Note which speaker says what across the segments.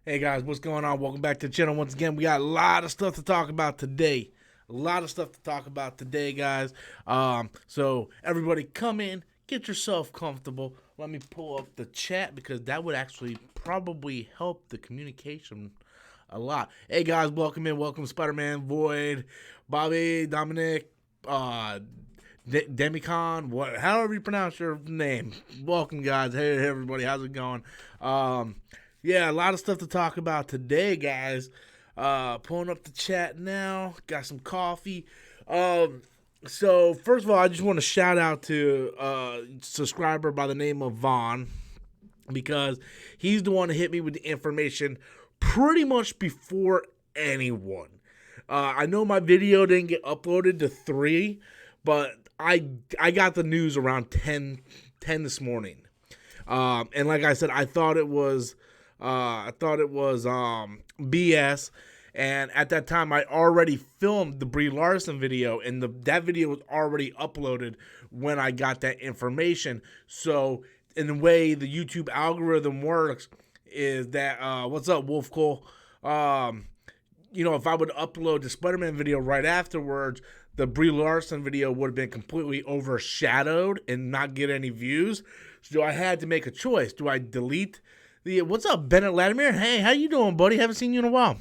Speaker 1: Hey guys, what's going on? Welcome back to the channel. Once again, we got a lot of stuff to talk about today. Guys. So everybody come in, get yourself comfortable. Let me pull up the chat because that would actually probably help the communication a lot. Hey guys, welcome in. Welcome Spider-Man, Void, Bobby, Dominic, Demicon, however you pronounce your name. Welcome guys. Hey everybody, how's it going? Yeah, a lot of stuff to talk about today, guys. Pulling up the chat now. Got some coffee. So first of all, I just want to shout out to a subscriber by the name of Vaughn because he's the one that hit me with the information pretty much before anyone. I know my video didn't get uploaded to 3, but I got the news around 10 this morning. And like I said, I thought it was BS. And at that time, I already filmed the Brie Larson video, and that video was already uploaded when I got that information. So, in the way the YouTube algorithm works, is that what's up, Wolf Cole? If I would upload the Spider-Man video right afterwards, the Brie Larson video would have been completely overshadowed and not get any views. So I had to make a choice. Do I delete what's up, Bennett Latimer? Hey, how you doing, buddy? Haven't seen you in a while.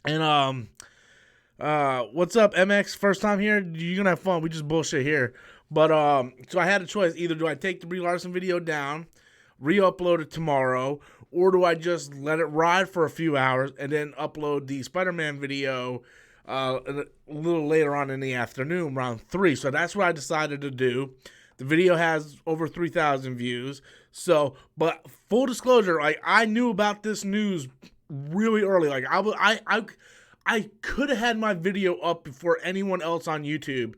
Speaker 1: And what's up, MX? First time here? You're gonna have fun. We just bullshit here. But so I had a choice. Either do I take the Brie Larson video down, re-upload it tomorrow, or do I just let it ride for a few hours and then upload the Spider-Man video a little later on in the afternoon, around 3. So that's what I decided to do. The video has over 3,000 views. So, but full disclosure, I knew about this news really early. I could have had my video up before anyone else on YouTube,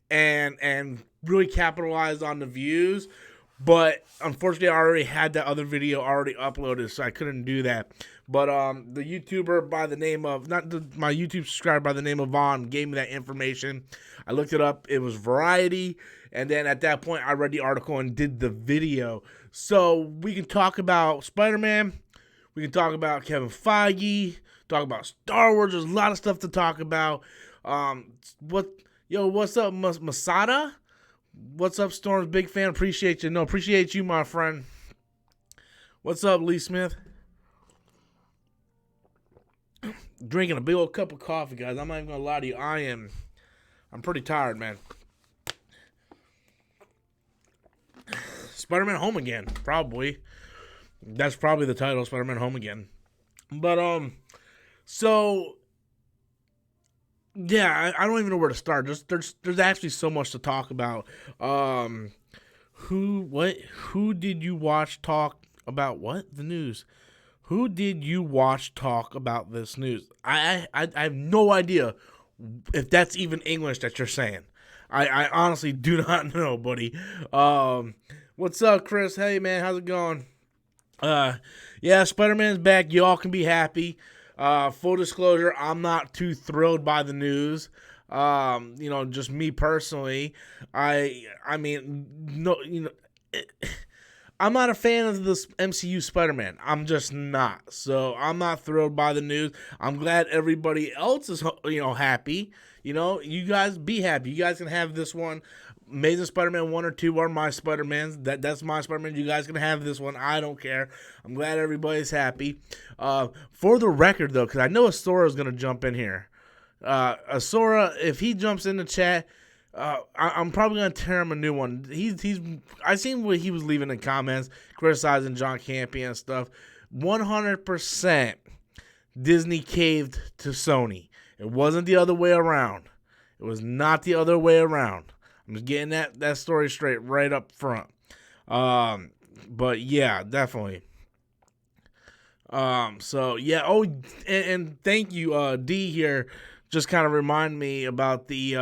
Speaker 1: and really capitalized on the views. But unfortunately, I already had that other video already uploaded, so I couldn't do that. But the YouTuber by the name of, my YouTube subscriber by the name of Vaughn gave me that information. I looked it up. It was Variety. And then at that point, I read the article and did the video. So we can talk about Spider-Man. We can talk about Kevin Feige. Talk about Star Wars. There's a lot of stuff to talk about. What's up, Masada? What's up, Storms? Big fan. Appreciate you. No, appreciate you, my friend. What's up, Lee Smith? Drinking a big old cup of coffee, guys. I'm not even gonna lie to you. I'm pretty tired, man. Spider-Man Home Again, probably. That's probably the title, Spider-Man Home Again. But so yeah, I don't even know where to start. There's actually so much to talk about. Who did you watch talk about what? The news. Who did you watch talk about this news? I have no idea if that's even English that you're saying. I honestly do not know, buddy. What's up, Chris? Hey, man, how's it going? Yeah, Spider-Man's back. Y'all can be happy. Full disclosure, I'm not too thrilled by the news. Just me personally. I mean, no, I'm not a fan of this MCU Spider-Man. I'm just not. So I'm not thrilled by the news. I'm glad everybody else is, happy. You guys be happy. You guys can have this one. Amazing Spider-Man 1 or 2 are my Spider-Mans. That's my Spider-Man. You guys can have this one. I don't care. I'm glad everybody's happy. For the record, though, because I know Asora is going to jump in here. Asora, if he jumps in the chat, I'm probably going to tear him a new one. I seen what he was leaving in comments, criticizing John Campy and stuff. 100% Disney caved to Sony. It wasn't the other way around. It was not the other way around. I'm just getting that story straight right up front. But yeah, definitely. So yeah. Oh, and thank you, D here. Just kind of remind me about the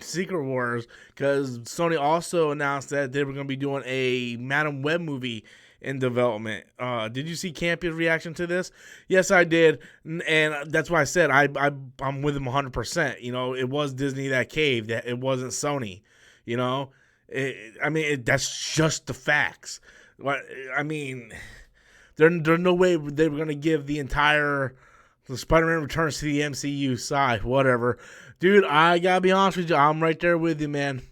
Speaker 1: Secret Wars, because Sony also announced that they were going to be doing a Madam Web movie in development. Did you see Campion's reaction to this? Yes, I did, and that's why I said I'm with him 100%. It was Disney that caved. It wasn't Sony. That's just the facts. I mean, There's no way they were gonna give the Spider-Man Returns to the MCU side. Whatever, dude. I gotta be honest with you. I'm right there with you, man.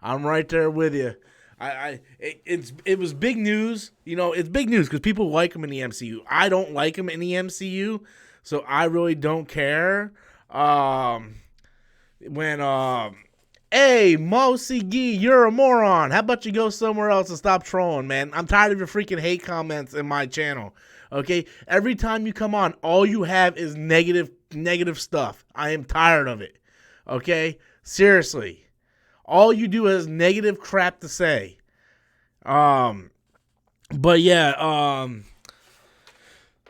Speaker 1: I'm right there with you. It was big news. You know, it's big news because people like him in the MCU. I don't like him in the MCU, so I really don't care. Hey, Mosi Gee, you're a moron. How about you go somewhere else and stop trolling, man? I'm tired of your freaking hate comments in my channel. Okay? Every time you come on, all you have is negative stuff. I am tired of it. Okay? Seriously. All you do is negative crap to say. But yeah,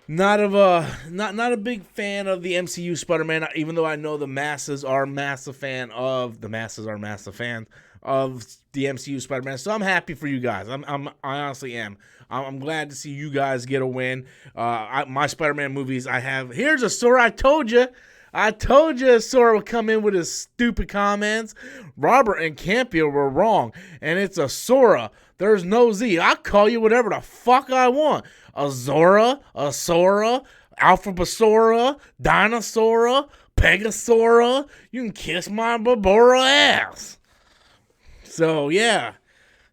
Speaker 1: not a big fan of the MCU Spider-Man, even though I know the masses are massive fans of the MCU Spider-Man. So I'm happy for you guys. I honestly am. I'm glad to see you guys get a win. My Spider-Man movies I have. Here's a story. I told you Sora would come in with his stupid comments. Robert and Campia were wrong, and it's a Sora. There's no Z. I'll call you whatever the fuck I want. A Zora, a Sora, Alphabasora, Dinosaura, Pegasaura. You can kiss my Babora ass. So, yeah.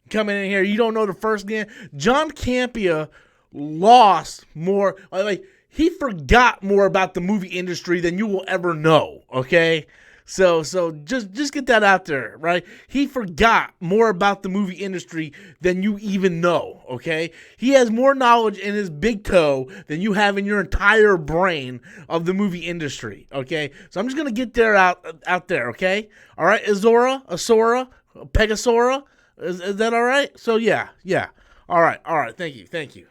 Speaker 1: Coming in here, you don't know the first game. John Campia lost more. He forgot more about the movie industry than you will ever know, okay? So just get that out there, right? He forgot more about the movie industry than you even know, okay? He has more knowledge in his big toe than you have in your entire brain of the movie industry, okay? So I'm just going to get there out there, okay? All right, Azora, Asora, Pegasaura, is that all right? So yeah. All right, thank you.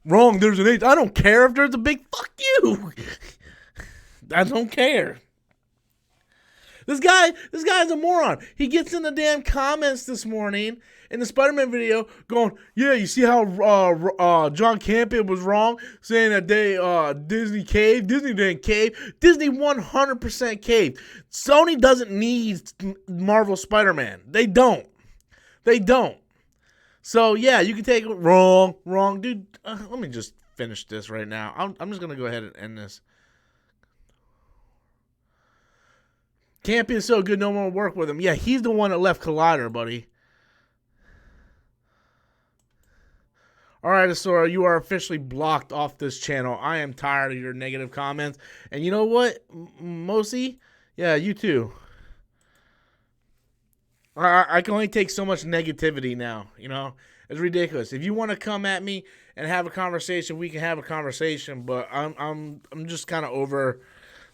Speaker 1: Wrong, there's an H. I don't care if there's a big fuck you. I don't care. This guy's a moron. He gets in the damn comments this morning in the Spider-Man video going, yeah, you see how John Campia was wrong, saying that Disney caved. Disney didn't cave. Disney 100% caved. Sony doesn't need Marvel Spider-Man. They don't. So, yeah, you can take it wrong. Dude, let me just finish this right now. I'm just going to go ahead and end this. Campy is so good, no one will work with him. Yeah, he's the one that left Collider, buddy. All right, Asora, you are officially blocked off this channel. I am tired of your negative comments. And you know what, Mosi? Yeah, you too. I can only take so much negativity now, you know? It's ridiculous. If you want to come at me and have a conversation, we can have a conversation, but I'm just kind of over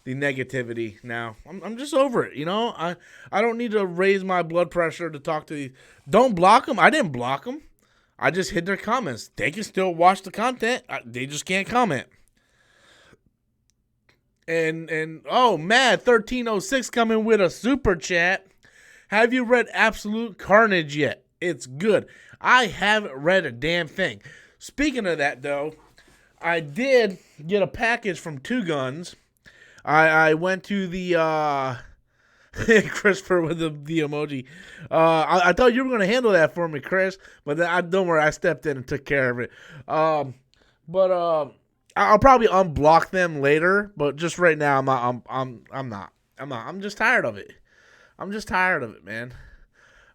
Speaker 1: the negativity now. I'm just over it, you know? I don't need to raise my blood pressure to talk to these. Don't block them. I didn't block them. I just hid their comments. They can still watch the content. They just can't comment. And Mad 1306 coming with a super chat. Have you read Absolute Carnage yet? It's good. I haven't read a damn thing. Speaking of that, though, I did get a package from Two Guns. I went to the Christopher with the emoji. I thought you were going to handle that for me, Chris, but don't worry. I stepped in and took care of it. But I'll probably unblock them later. But just right now, I'm not. I'm just tired of it. I'm just tired of it, man.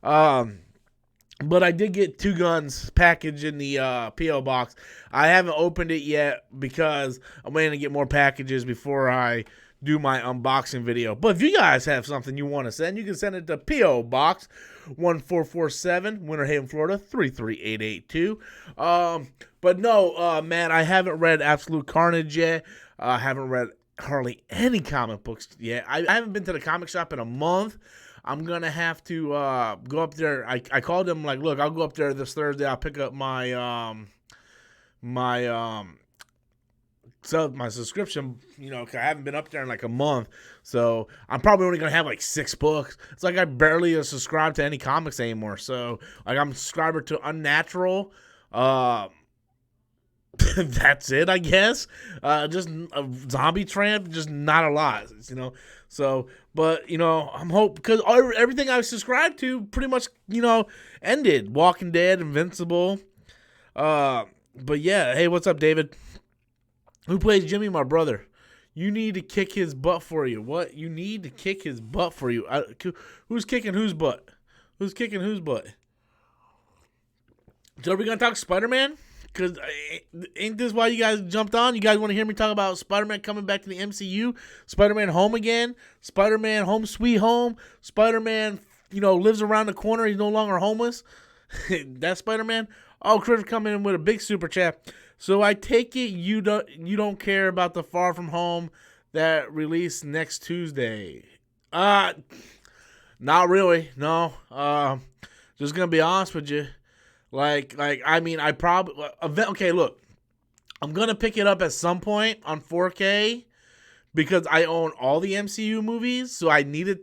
Speaker 1: But I did get Two Guns package in the P.O. box. I haven't opened it yet because I'm waiting to get more packages before I do my unboxing video. But if you guys have something you want to send, you can send it to P.O. Box 1447, Winter Haven, Florida 33882. But no, man, I haven't read Absolute Carnage yet. I haven't read hardly any comic books yet. I haven't been to the comic shop in a month. I'm going to have to go up there. I called them like, look, I'll go up there this Thursday. I'll pick up my my subscription, you know, 'cause I haven't been up there in like a month. So I'm probably only going to have like 6 books. It's like I barely subscribe to any comics anymore. So like I'm a subscriber to Unnatural, That's it, I guess. Just a zombie tramp, just not a lot, So, but I'm hope because everything I subscribed to pretty much ended. Walking Dead, Invincible. But yeah, hey, what's up, David? Who plays Jimmy? My brother. You need to kick his butt for you. What? You need to kick his butt for you. Who's kicking whose butt? Who's kicking whose butt? So are we gonna talk Spider-Man? Because ain't this why you guys jumped on? You guys want to hear me talk about Spider-Man coming back to the MCU? Spider-Man home again? Spider-Man home sweet home? Spider-Man, lives around the corner. He's no longer homeless. That's Spider-Man? Oh, Chris coming in with a big super chat. So I take it you don't care about the Far From Home that released next Tuesday. Not really. No. Just gonna be honest with you. I probably okay. Look, I'm gonna pick it up at some point on 4K because I own all the MCU movies, so I need it,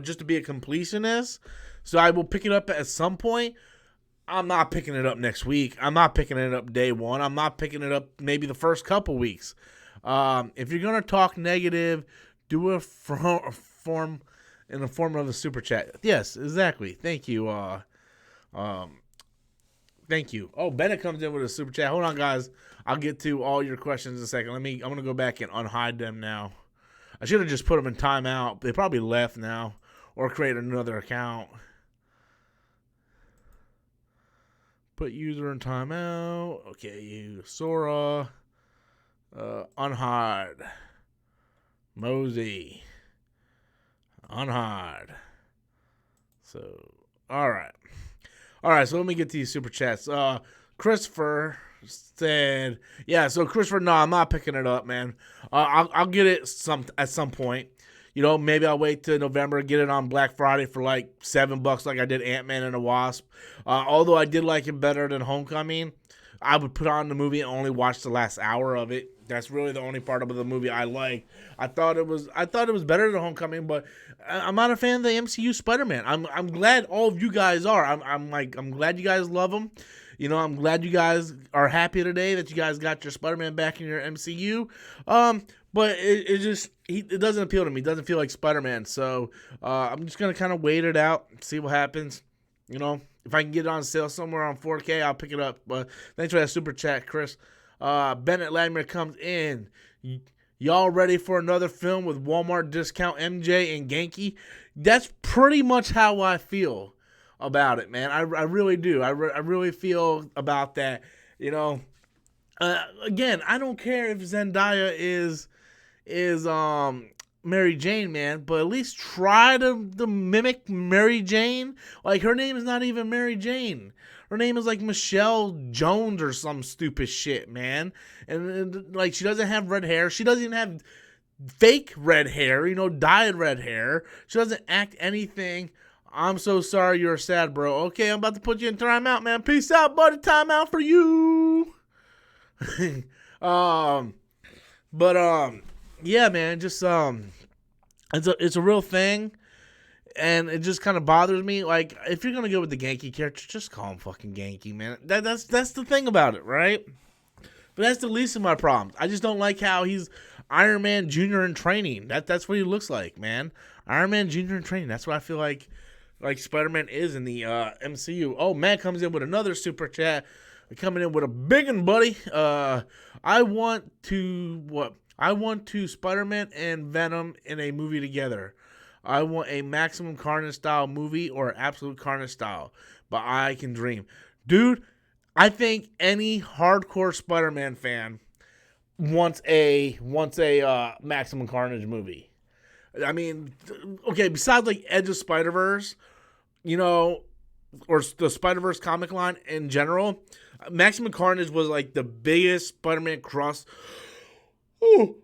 Speaker 1: just to be a completionist. So I will pick it up at some point. I'm not picking it up next week. I'm not picking it up day one. I'm not picking it up maybe the first couple weeks. If you're gonna talk negative, do a form in the form of a super chat. Yes, exactly. Thank you. Thank you. Oh, Bennett comes in with a super chat. Hold on, guys. I'll get to all your questions in a second. I'm going to go back and unhide them now. I should have just put them in timeout. They probably left now or create another account. Put user in timeout. Okay, you. Sora. Unhide. Mosey. Unhide. So, all right. All right, so let me get to these super chats. Christopher said, yeah, so Christopher, no, I'm not picking it up, man. I'll get it at some point. Maybe I'll wait till November, get it on Black Friday for like $7 like I did Ant-Man and the Wasp. Although I did like it better than Homecoming, I would put on the movie and only watch the last hour of it. That's really the only part of the movie I liked. I thought it was better than Homecoming, but I'm not a fan of the MCU Spider-Man. I'm glad all of you guys are. I'm glad you guys love him. I'm glad you guys are happy today that you guys got your Spider-Man back in your MCU. But it doesn't appeal to me. It doesn't feel like Spider-Man. So I'm just gonna kind of wait it out, see what happens. If I can get it on sale somewhere on 4K, I'll pick it up. But thanks for that super chat, Chris. Bennett Latimer comes in. Y'all ready for another film with Walmart discount MJ and Genki? That's pretty much how I feel about it, man. I really do. I really feel about that. Again, I don't care if Zendaya is Mary Jane, man, but at least try to mimic Mary Jane. Like, her name is not even Mary Jane. Her name is like Michelle Jones or some stupid shit, man. And like, she doesn't have red hair. She doesn't even have fake red hair, dyed red hair. She doesn't act anything. I'm so sorry you're sad, bro. Okay, I'm about to put you in timeout, man. Peace out, buddy. Timeout for you. Yeah, man, just it's a real thing, and it just kind of bothers me. Like, if you're gonna go with the Genki character, just call him fucking Genki, man. That's the thing about it, right? But that's the least of my problems. I just don't like how he's Iron Man Jr. in training. That's what he looks like, man. Iron Man Jr. in training. That's what I feel like Spider-Man is in the MCU. Oh, Matt comes in with another super chat. Coming in with a big one, buddy. I want to Spider-Man and Venom in a movie together. I want a Maximum Carnage style movie or Absolute Carnage style, but I can dream. Dude, I think any hardcore Spider-Man fan wants a Maximum Carnage movie. I mean, okay, besides like Edge of Spider-Verse, or the Spider-Verse comic line in general, Maximum Carnage was like the biggest Spider-Man cross. Ooh,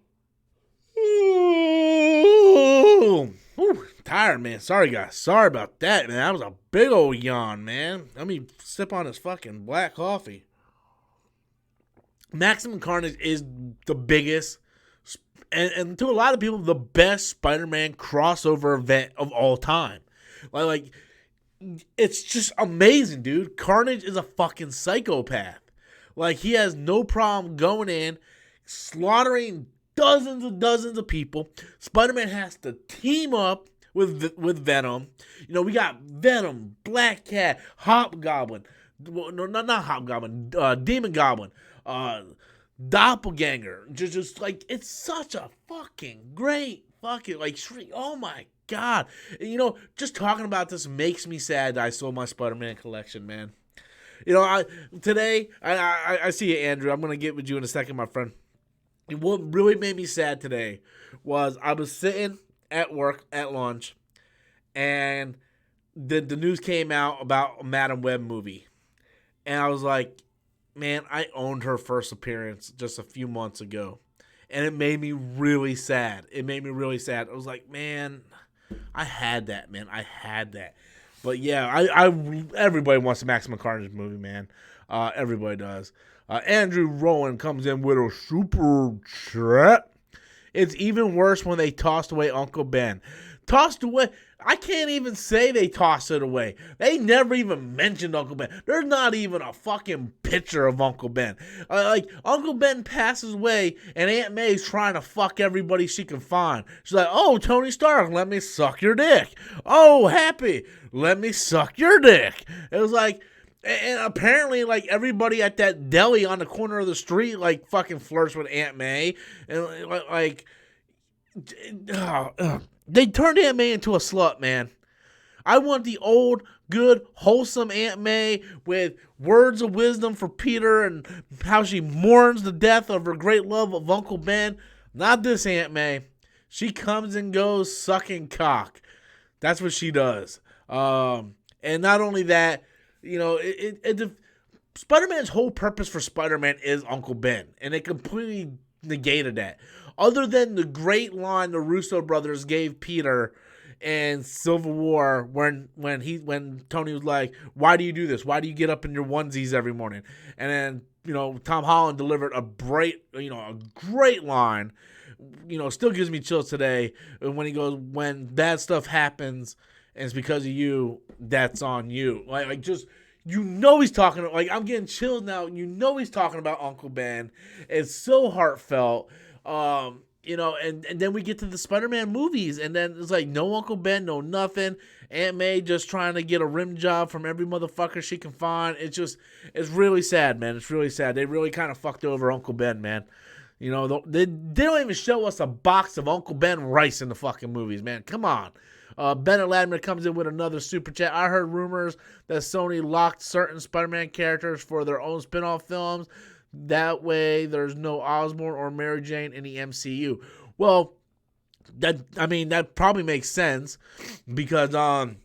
Speaker 1: tired, man. Sorry, guys. Sorry about that, man. That was a big old yawn, man. Let me sip on this fucking black coffee. Maximum Carnage is the biggest, and to a lot of people, the best Spider-Man crossover event of all time. It's just amazing, dude. Carnage is a fucking psychopath. Like, he has no problem going in, slaughtering dozens of people. Spider-Man has to team up with Venom. We got Venom, Black Cat, Hobgoblin. No, not Hobgoblin. Demon Goblin. Doppelganger. Just like, it's such a fucking great fucking, like, oh my God. Just talking about this makes me sad that I sold my Spider-Man collection, man. Today, I see you, Andrew. I'm going to get with you in a second, my friend. What really made me sad today was I was sitting at work at lunch, and the news came out about a Madam Web movie. And I was like, man, I owned her first appearance just a few months ago. And it made me really sad. I was like, man, I had that, man. I had that. But yeah, everybody wants a Maximum Carnage movie, man. Everybody does. Andrew Rowan comes in with a super chat. It's even worse when they tossed away Uncle Ben. Tossed away. I can't even say they tossed it away. They never even mentioned Uncle Ben. There's not even a fucking picture of Uncle Ben. Uncle Ben passes away, and Aunt May's trying to fuck everybody she can find. She's like, oh, Tony Stark, let me suck your dick. Oh, Happy, let me suck your dick. It was like, and apparently, like, everybody at that deli on the corner of the street, like, fucking flirts with Aunt May. And, like, they turned Aunt May into a slut, man. I want the old, good, wholesome Aunt May with words of wisdom for Peter and how she mourns the death of her great love of Uncle Ben. Not this Aunt May. She comes and goes sucking cock. That's what she does. And not only that, Spider-Man's whole purpose for Spider-Man is Uncle Ben, and they completely negated that. Other than the great line the Russo brothers gave Peter in Civil War when Tony was like, why do you do this? Why do you get up in your onesies every morning? And then, Tom Holland delivered a great line. Still gives me chills today when he goes, when bad stuff happens and it's because of you, that's on you. Like just, he's talking, like, I'm getting chills now. He's talking about Uncle Ben. It's so heartfelt. And then we get to the Spider-Man movies, and then it's like, no Uncle Ben, no nothing. Aunt May just trying to get a rim job from every motherfucker she can find. It's really sad, man. It's really sad. They really kind of fucked over Uncle Ben, man. They don't even show us a box of Uncle Ben rice in the fucking movies, man. Come on. Bennett Ladner comes in with another super chat. I heard rumors that Sony locked certain Spider-Man characters for their own spin-off films. That way, there's no Osborn or Mary Jane in the MCU. Well, that probably makes sense because Sony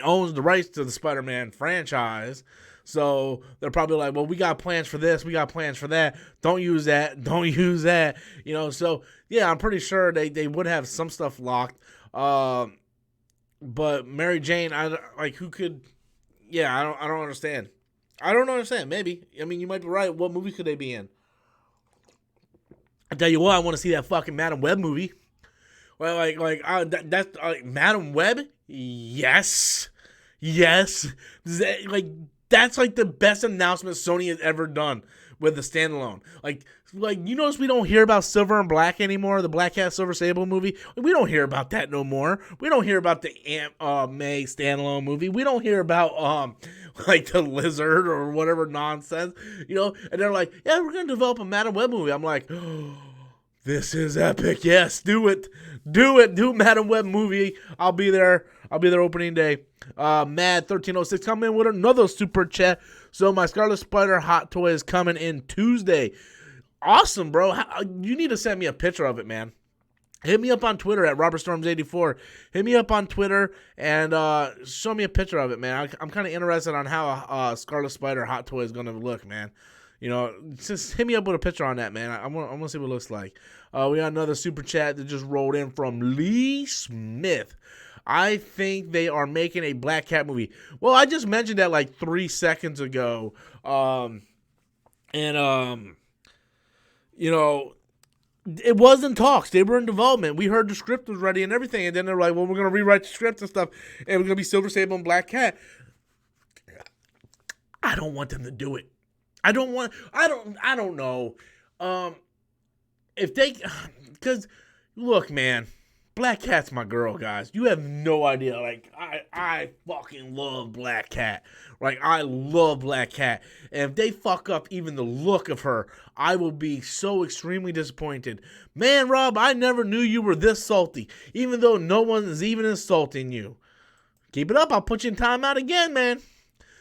Speaker 1: owns the rights to the Spider-Man franchise. So they're probably like, well, we got plans for this, we got plans for that. Don't use that. So yeah, I'm pretty sure they would have some stuff locked. But Mary Jane, who could? Yeah, I don't understand. I don't understand. Maybe. I mean, you might be right. What movie could they be in? I tell you what, I want to see that fucking Madam Web movie. Well, that's Madam Web. Yes. That's like the best announcement Sony has ever done with the standalone. Like you notice we don't hear about Silver and Black anymore, the Black Cat Silver Sable movie. We don't hear about that no more. We don't hear about the Aunt May standalone movie. We don't hear about the Lizard or whatever nonsense, And they're like, yeah, we're gonna develop a Madam Web movie. I'm like, oh, this is epic. Yes, do it. Do Madam Web movie. I'll be there opening day. Mad1306 coming in with another super chat. So my Scarlet Spider hot toy is coming in Tuesday. Awesome, bro. You need to send me a picture of it, man. Hit me up on Twitter at RobertStorms84. Hit me up on Twitter and show me a picture of it, man. I'm kind of interested on how Scarlet Spider hot toy is going to look, man. Just hit me up with a picture on that, man. I want to see what it looks like. We got another super chat that just rolled in from Lee Smith. I think they are making a Black Cat movie. Well, I just mentioned that like 3 seconds ago. It was in talks. They were in development. We heard the script was ready and everything. And then they're like, well, we're going to rewrite the script and stuff. And we're going to be Silver Sable and Black Cat. I don't want them to do it. I don't know. If they, because look, man, Black Cat's my girl, guys. You have no idea. Like, I fucking love Black Cat. Like, I love Black Cat. And if they fuck up even the look of her, I will be so extremely disappointed. Man, Rob, I never knew you were this salty, even though no one is even insulting you. Keep it up. I'll put you in timeout again, man.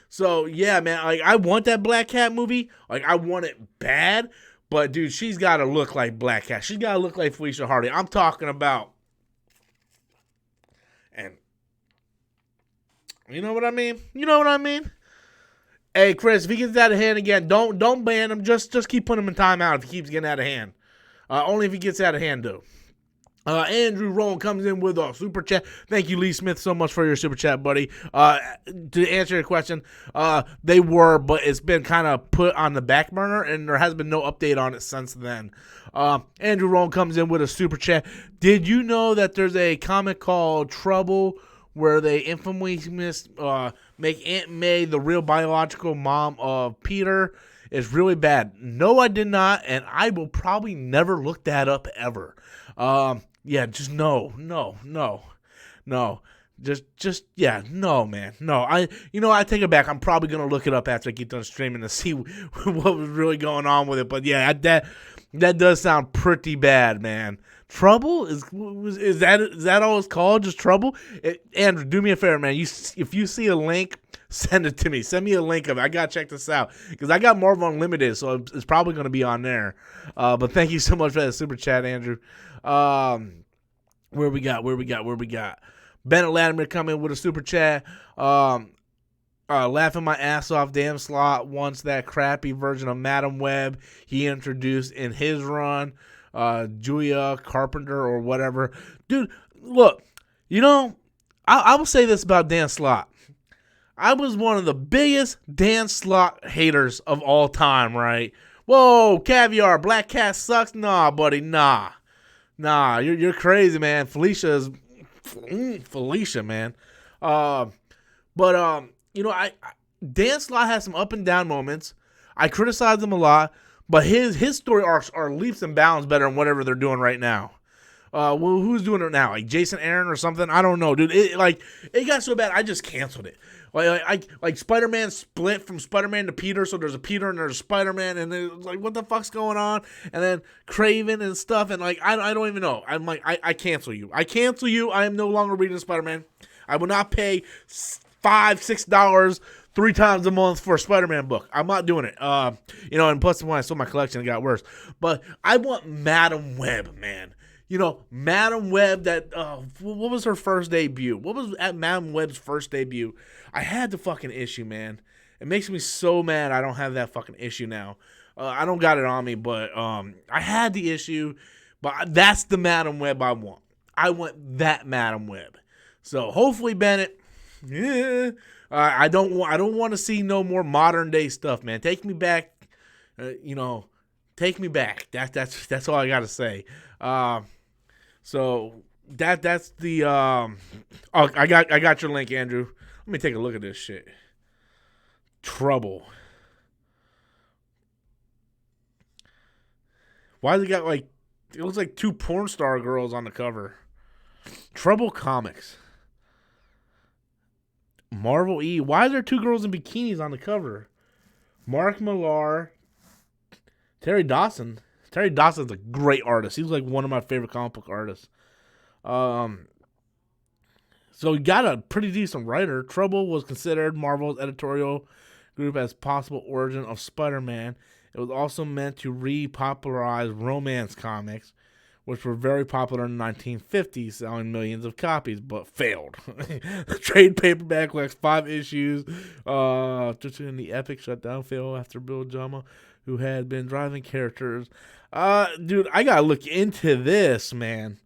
Speaker 1: So, yeah, man, like, I want that Black Cat movie. Like, I want it bad. But, dude, she's got to look like Black Cat. She's got to look like Felicia Hardy. I'm talking about. And you know what I mean? You know what I mean? Hey, Chris, if he gets out of hand again, don't ban him. Just keep putting him in timeout if he keeps getting out of hand. Only if he gets out of hand, though. Andrew Rowan comes in with a super chat. Thank you, Lee Smith, so much for your super chat, buddy. To answer your question, they were, but it's been kind of put on the back burner, and there has been no update on it since then. Andrew Rowan comes in with a super chat. Did you know that there's a comic called Trouble where they infamously make Aunt May the real biological mom of Peter? It's really bad. No, I did not, and I will probably never look that up ever. Yeah, just no. Yeah, no, man. No, I take it back. I'm probably going to look it up after I get done streaming to see what was really going on with it. But yeah, that does sound pretty bad, man. Trouble? Is that all it's called? Just Trouble? Andrew, do me a favor, man. If you see a link, send it to me. Send me a link of it. I got to check this out because I got Marvel Unlimited, so it's probably going to be on there. But thank you so much for that super chat, Andrew. Where we got? Bennett Latimer coming with a super chat. Laughing my ass off. Dan Slott wants that crappy version of Madam Web he introduced in his run. Julia Carpenter or whatever. Dude, look, I will say this about Dan Slott. I was one of the biggest Dan Slott haters of all time, right? Whoa, Caviar, Black Cat sucks? Nah, buddy, nah. Nah, you're crazy, man. Felicia, man. Dan Slott has some up and down moments. I criticize him a lot, but his story arcs are leaps and bounds better than whatever they're doing right now. Who's doing it now? Like Jason Aaron or something? I don't know, dude. It got so bad, I just canceled it. Like Spider-Man split from Spider-Man to Peter, so there's a Peter and there's a Spider-Man, and it's like, what the fuck's going on? And then Craven and stuff, and like, I don't even know. I'm like, I cancel you. I am no longer reading Spider-Man. I will not pay $5-6 3 times a month for a Spider-Man book. I'm not doing it. And plus when I sold my collection, it got worse. But I want Madam Web, man. Madam Web, what was her first debut? What was at Madam Web's first debut? I had the fucking issue, man. It makes me so mad I don't have that fucking issue now. I don't got it on me, but I had the issue. But that's the Madam Web I want. I want that Madam Web. So hopefully, Bennett, yeah. I don't want to see no more modern day stuff, man. Take me back. Take me back. That's all I gotta say. So that's the I got your link, Andrew. Let me take a look at this shit. Trouble. Why they got it looks like 2 porn star girls on the cover. Trouble Comics. Marvel E. Why are there 2 girls in bikinis on the cover? Mark Millar. Terry Dawson. Terry Dawson's a great artist. He's like one of my favorite comic book artists. So we got a pretty decent writer. Trouble was considered Marvel's editorial group as possible origin of Spider-Man. It was also meant to repopularize romance comics, which were very popular in the 1950s, selling millions of copies, but failed. The trade paperback lacks 5 issues. The epic shutdown failed after Bill Jama, who had been driving characters. Dude, I gotta look into this, man.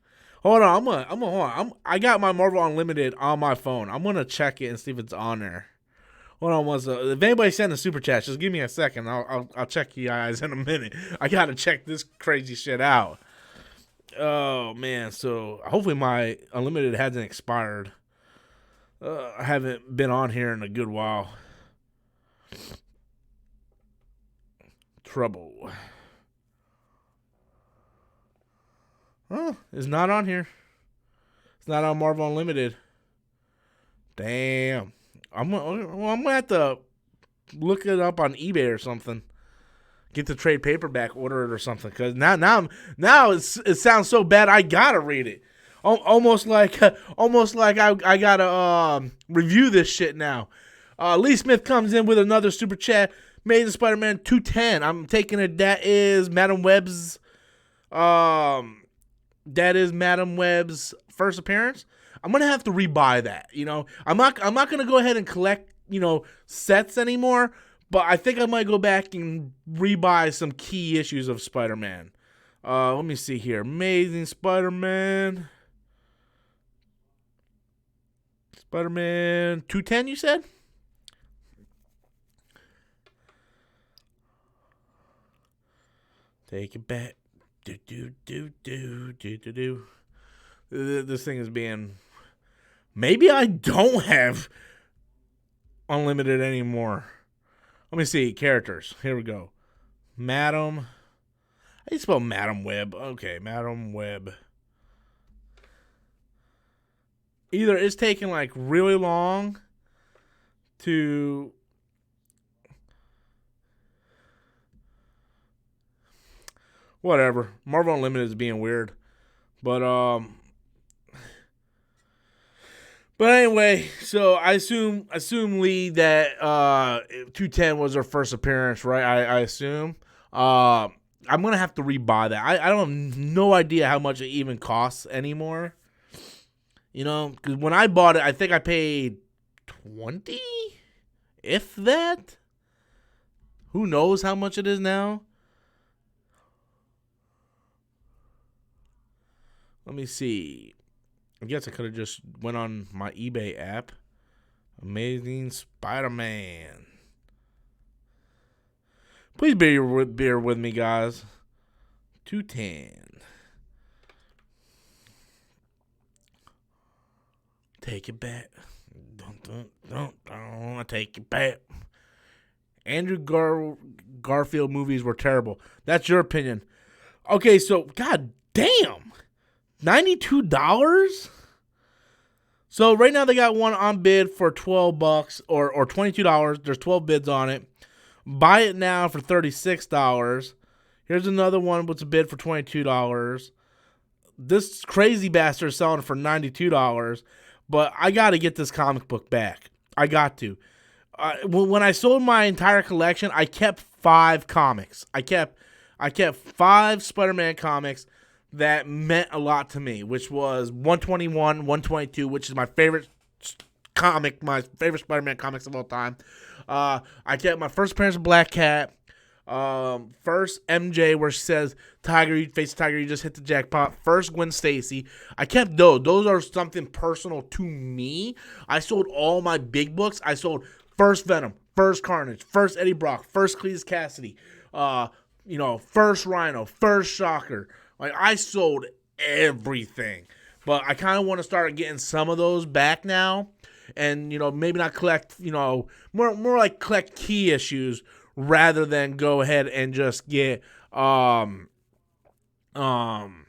Speaker 1: Hold on, hold on. I got my Marvel Unlimited on my phone. I'm gonna check it and see if it's on there. Hold on, if anybody sent a super chat, just give me a second. I'll check you guys in a minute. I gotta check this crazy shit out. Oh man, so hopefully my Unlimited hasn't expired. I haven't been on here in a good while. Trouble. Oh, it's not on here. It's not on Marvel Unlimited. Damn. I'm gonna have to look it up on eBay or something. Get the trade paperback, order it or something. Because now it sounds so bad I gotta read it. Almost like I gotta review this shit now. Lee Smith comes in with another super chat. Amazing Spider-Man 210. I'm taking it. That is Madam Web's. That is Madam Web's first appearance. I'm gonna have to rebuy that. I'm not gonna go ahead and collect sets anymore. But I think I might go back and rebuy some key issues of Spider-Man. Let me see here. Amazing Spider-Man. Spider-Man 210, you said? Take it back. Do. This thing is being... Maybe I don't have Unlimited anymore. Let me see. Characters. Here we go. Madam. How do you spell Madam Web? Okay, Madam Web. Either it's taking like really long to... Whatever. Marvel Unlimited is being weird. But anyway, so I assume Lee that 210 was her first appearance, right? I assume. I'm gonna have to rebuy that. I don't have no idea how much it even costs anymore. Because when I bought it, I think I paid $20, if that. Who knows how much it is now? Let me see. I guess I could have just went on my eBay app. Amazing Spider-Man. Please bear with me, guys. 210. Take it back. Don't take it back. Andrew Garfield movies were terrible. That's your opinion. Okay, so god damn. $92? So right now they got one on bid for $12 or $22. There's 12 bids on it. Buy it now for $36. Here's another one with a bid for $22. This crazy bastard is selling it for $92. But I got to get this comic book back. I got to. When I sold my entire collection, I kept 5 comics. I kept 5 Spider-Man comics that meant a lot to me, which was 121, 122, which is my favorite comic, my favorite Spider-Man comics of all time. I kept my first appearance of Black Cat, first MJ where she says, "Tiger, you face the tiger, you just hit the jackpot." First Gwen Stacy. I kept those. Those are something personal to me. I sold all my big books. I sold first Venom, first Carnage, first Eddie Brock, first Cletus Cassidy, first Rhino, first Shocker. Like, I sold everything. But I kind of want to start getting some of those back now. And, maybe not collect, more like collect key issues rather than go ahead and just get up on,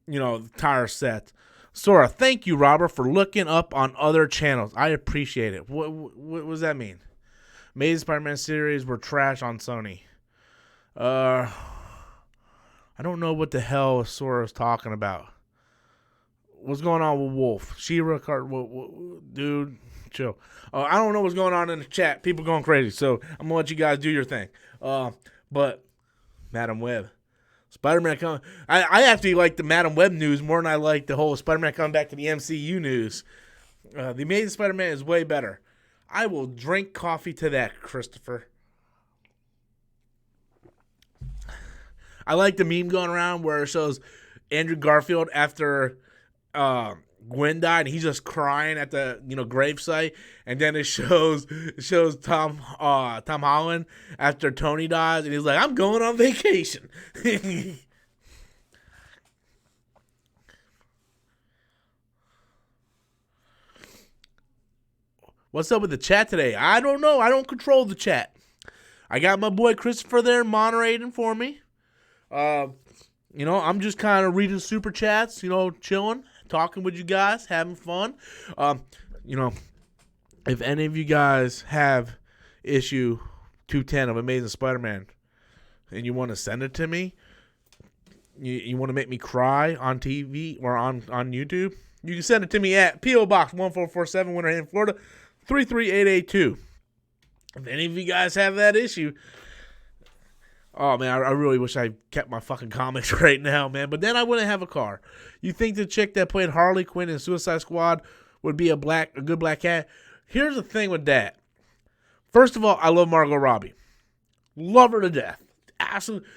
Speaker 1: the tire set. Sora, thank you, Robert, for looking up on other channels. I appreciate it. What does that mean? Amazing Spider-Man series were trash on Sony. I don't know what the hell Sora's talking about. What's going on with Wolf? She-Ra, dude, chill. I don't know what's going on in the chat. People going crazy, so I'm gonna let you guys do your thing. But Madam Web, Spider-Man coming. I actually like the Madam Web news more than I like the whole Spider-Man coming back to the MCU news. The Amazing Spider-Man is way better. I will drink coffee to that, Christopher. I like the meme going around where it shows Andrew Garfield after Gwen died, and he's just crying at the gravesite, and then it shows Tom Holland after Tony dies, and he's like, "I'm going on vacation." What's up with the chat today? I don't know. I don't control the chat. I got my boy Christopher there moderating for me. I'm just kind of reading super chats, chilling, talking with you guys, having fun. If any of you guys have issue 210 of Amazing Spider-Man and you want to send it to me, you want to make me cry on TV or on YouTube, you can send it to me at P.O. Box 1447, Winter Haven, Florida, 33882. If any of you guys have that issue, oh, man, I really wish I kept my fucking comics right now, man. But then I wouldn't have a car. You think the chick that played Harley Quinn in Suicide Squad would be a good black cat? Here's the thing with that. First of all, I love Margot Robbie. Love her to death. Absolutely.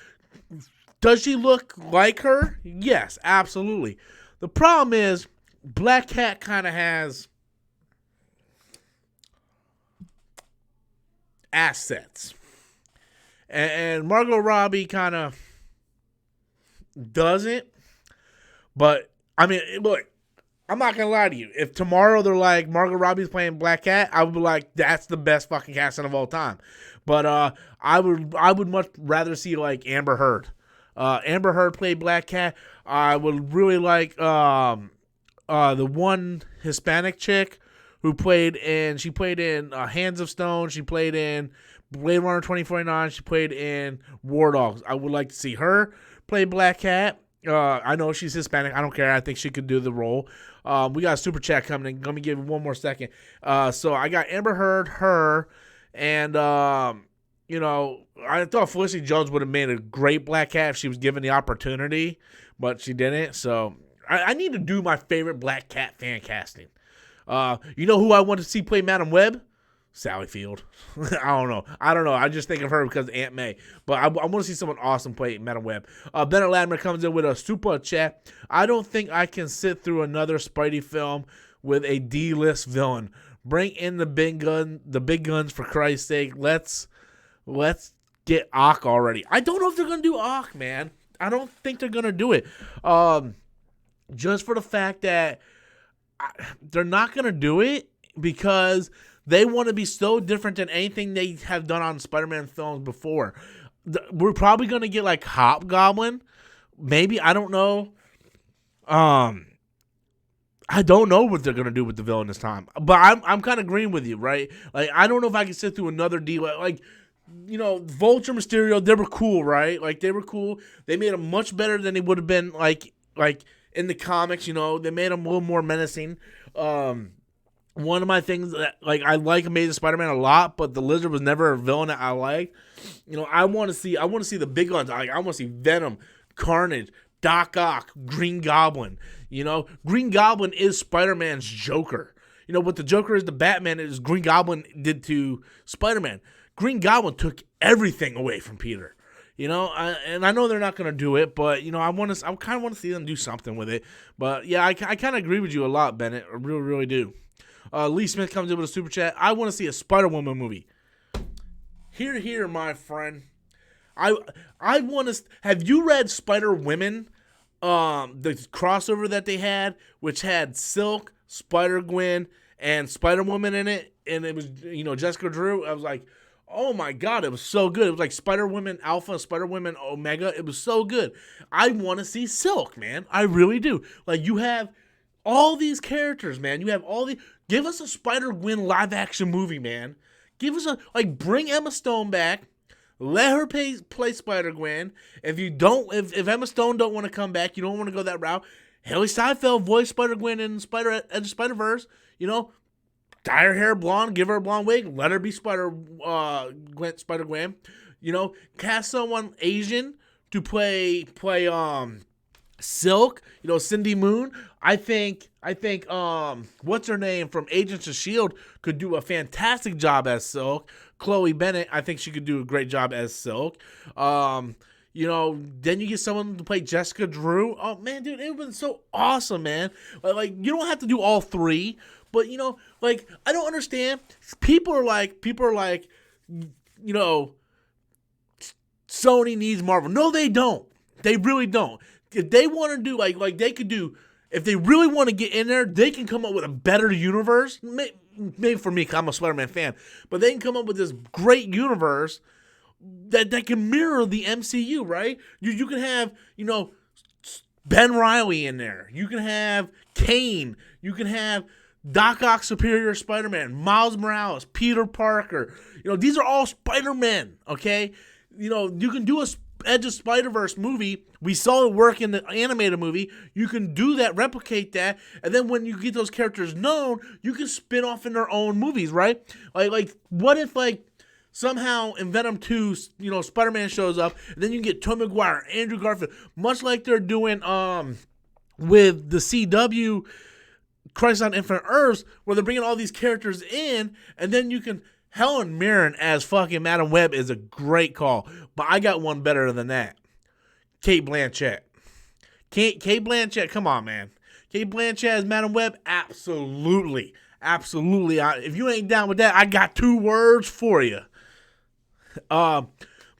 Speaker 1: Does she look like her? Yes, absolutely. The problem is, Black Cat kind of has assets. And Margot Robbie kind of doesn't. But, I mean, look, I'm not going to lie to you. If tomorrow they're like, Margot Robbie's playing Black Cat, I would be like, that's the best fucking casting of all time. But I would much rather see, like, Amber Heard. Amber Heard played Black Cat. I would really like the one Hispanic chick who played in Hands of Stone. She played in Blade Runner 2049. She played in War Dogs. I would like to see her play Black Cat. I know she's Hispanic. I don't care. I think she could do the role. We got a super chat coming in. Let me give you one more second. So I got Amber Heard, her, and I thought Felicity Jones would have made a great Black Cat if she was given the opportunity, but she didn't. So I need to do my favorite Black Cat fan casting. You know who I want to see play Madam Web? Sally Field. I don't know. I just think of her because of Aunt May. But I want to see someone awesome play Madam Web. Bennett Latimer comes in with a super chat. I don't think I can sit through another Spidey film with a D-list villain. Bring in the big guns for Christ's sake. Let's get Ock already. I don't know if they're gonna do Ock, man. I don't think they're gonna do it. Just for the fact that they're not gonna do it because they want to be so different than anything they have done on Spider-Man films before. We're probably going to get like Hobgoblin. Maybe. I don't know. I don't know what they're going to do with the villain this time. But I'm kind of agreeing with you, right? Like, I don't know if I can sit through another deal. Like, Vulture, Mysterio, they were cool, right? Like, they were cool. They made them much better than they would have been, like in the comics, They made them a little more menacing. One of my things that, I like Amazing Spider-Man a lot, but the Lizard was never a villain that I liked. I want to see the big ones. I want to see Venom, Carnage, Doc Ock, Green Goblin. Green Goblin is Spider-Man's Joker. What the Joker is to Batman is Green Goblin did to Spider-Man. Green Goblin took everything away from Peter. And I know they're not going to do it, but, I kind of want to see them do something with it. But, yeah, I kind of agree with you a lot, Bennett. I really, really do. Lee Smith comes in with a super chat. I want to see a Spider-Woman movie. Here, my friend. I want to. Have you read Spider-Women? The crossover that they had, which had Silk, Spider-Gwen, and Spider-Woman in it, and it was Jessica Drew. I was like, oh my god, it was so good. It was like Spider-Woman Alpha, Spider-Woman Omega. It was so good. I want to see Silk, man. I really do. Like, you have all these characters, man. You have all the. Give us a Spider-Gwen live-action movie, man. Give us bring Emma Stone back. Let her play Spider-Gwen. If Emma Stone don't want to come back, you don't want to go that route. Haley Steinfeld voiced Spider-Gwen in Spider-Verse. Dye her hair blonde, give her a blonde wig, let her be Spider-Gwen. Cast someone Asian to play Silk, Cindy Moon. I think what's her name from Agents of S.H.I.E.L.D. could do a fantastic job as Silk. Chloe Bennett, I think she could do a great job as Silk. Then you get someone to play Jessica Drew. Oh man, dude, it would have been so awesome, man. Like, you don't have to do all three, but I don't understand. People are like, Sony needs Marvel. No, they don't. They really don't. If they want to do like they could do if they really want to get in there, they can come up with a better universe. Maybe for me, 'cause I'm a Spider-Man fan, but they can come up with this great universe that can mirror the MCU, right? You can have, Ben Reilly in there. You can have Kane. You can have Doc Ock Superior Spider-Man, Miles Morales, Peter Parker. These are all Spider-Men, okay? You can do a Edge of Spider-Verse movie. We saw it work in the animated movie. You can do that, replicate that, and then when you get those characters known, you can spin off in their own movies, right? Like what if, somehow in Venom 2, Spider-Man shows up, and then you can get Tobey Maguire, Andrew Garfield, much like they're doing with the CW Crisis on Infinite Earths, where they're bringing all these characters in, and then you can... Helen Mirren as fucking Madam Web is a great call, but I got one better than that. Cate Blanchett. Cate Blanchett, come on, man. Cate Blanchett as Madam Web, absolutely. Absolutely. If you ain't down with that, I got 2 words for you. But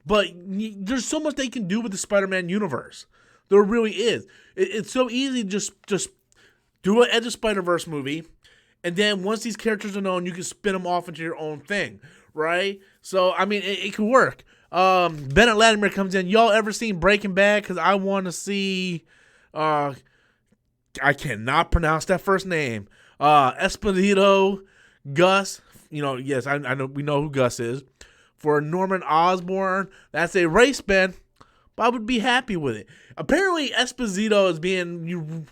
Speaker 1: there's so much they can do with the Spider-Man universe. There really is. It's so easy to just do an Edge of Spider-Verse movie, and then once these characters are known, you can spin them off into your own thing, right? So, I mean, it could work. Bennett Latimer comes in. Y'all ever seen Breaking Bad? Because I want to see... I cannot pronounce that first name. Esposito, Gus. Yes, I know. We know who Gus is. For Norman Osborn, that's a race bend, but I would be happy with it. Apparently, Esposito is being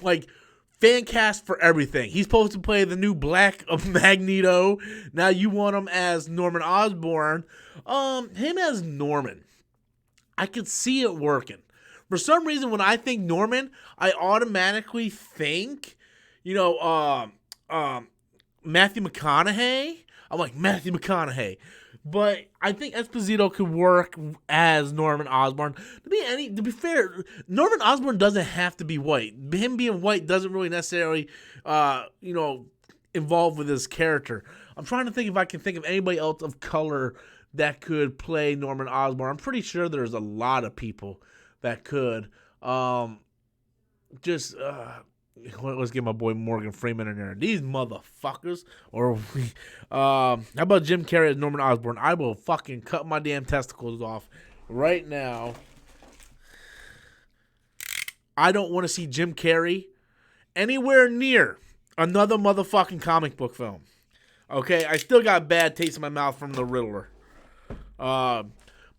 Speaker 1: fan cast for everything. He's supposed to play the new Black of Magneto. Now you want him as Norman Osborn. Him as Norman, I could see it working. For some reason, when I think Norman, I automatically think, Matthew McConaughey. I'm like, Matthew McConaughey. But I think Esposito could work as Norman Osborn. To be fair, Norman Osborn doesn't have to be white. Him being white doesn't really necessarily, involve with his character. I'm trying to think if I can think of anybody else of color that could play Norman Osborn. I'm pretty sure there's a lot of people that could. Let's get my boy Morgan Freeman in there. These motherfuckers. Or how about Jim Carrey as Norman Osborn? I will fucking cut my damn testicles off right now. I don't want to see Jim Carrey anywhere near another motherfucking comic book film. Okay, I still got bad taste in my mouth from the Riddler.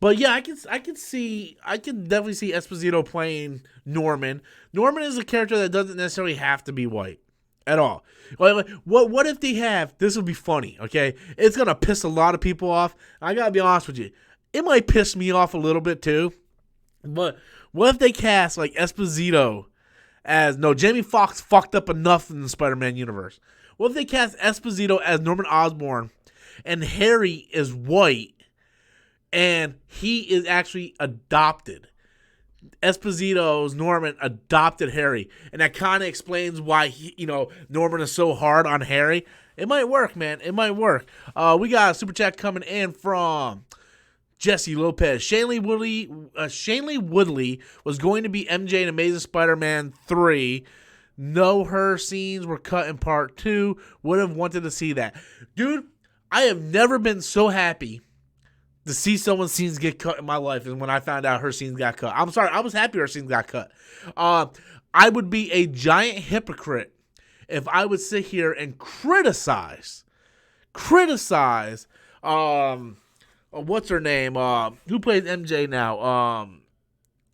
Speaker 1: But yeah, I can definitely see Esposito playing Norman. Norman is a character that doesn't necessarily have to be white at all. What if they have? This would be funny. Okay, it's gonna piss a lot of people off. I gotta be honest with you. It might piss me off a little bit too. But what if they cast Esposito as Jamie Foxx fucked up enough in the Spider-Man universe? What if they cast Esposito as Norman Osborn and Harry is white? And he is actually adopted. Esposito's Norman adopted Harry. And that kind of explains why, Norman is so hard on Harry. It might work, man. It might work. We got a super chat coming in from Jesse Lopez. Shailene Woodley was going to be MJ in Amazing Spider-Man 3. No, her scenes were cut in part 2. Would have wanted to see that. Dude, I have never been so happy to see someone's scenes get cut in my life is when I found out her scenes got cut. I'm sorry, I was happy her scenes got cut. I would be a giant hypocrite if I would sit here and criticize, what's her name? Who plays MJ now?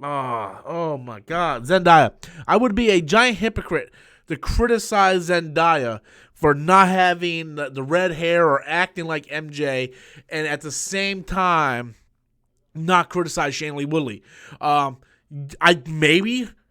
Speaker 1: Oh my God, Zendaya. I would be a giant hypocrite to criticize Zendaya for not having the red hair or acting like MJ, and at the same time not criticize Shailene Woodley.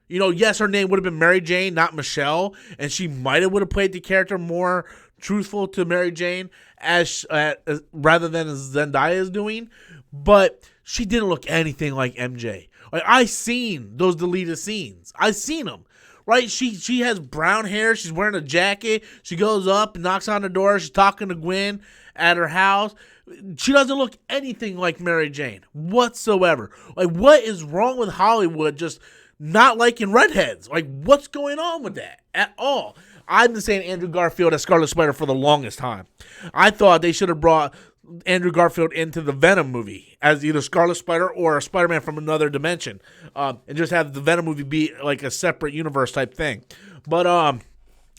Speaker 1: Yes, her name would have been Mary Jane, not Michelle, and she might have would have played the character more truthful to Mary Jane as rather than as Zendaya is doing, but she didn't look anything like MJ. I seen those deleted scenes. I seen them. Right, she has brown hair. She's wearing a jacket. She goes up and knocks on the door. She's talking to Gwen at her house. She doesn't look anything like Mary Jane whatsoever. What is wrong with Hollywood just not liking redheads. Like, what's going on with that at all? I've been saying Andrew Garfield as Scarlet Spider for the longest time. I thought they should have brought Andrew Garfield into the Venom movie as either Scarlet Spider or a Spider-Man from another dimension, and just have the Venom movie be like a separate universe type thing. But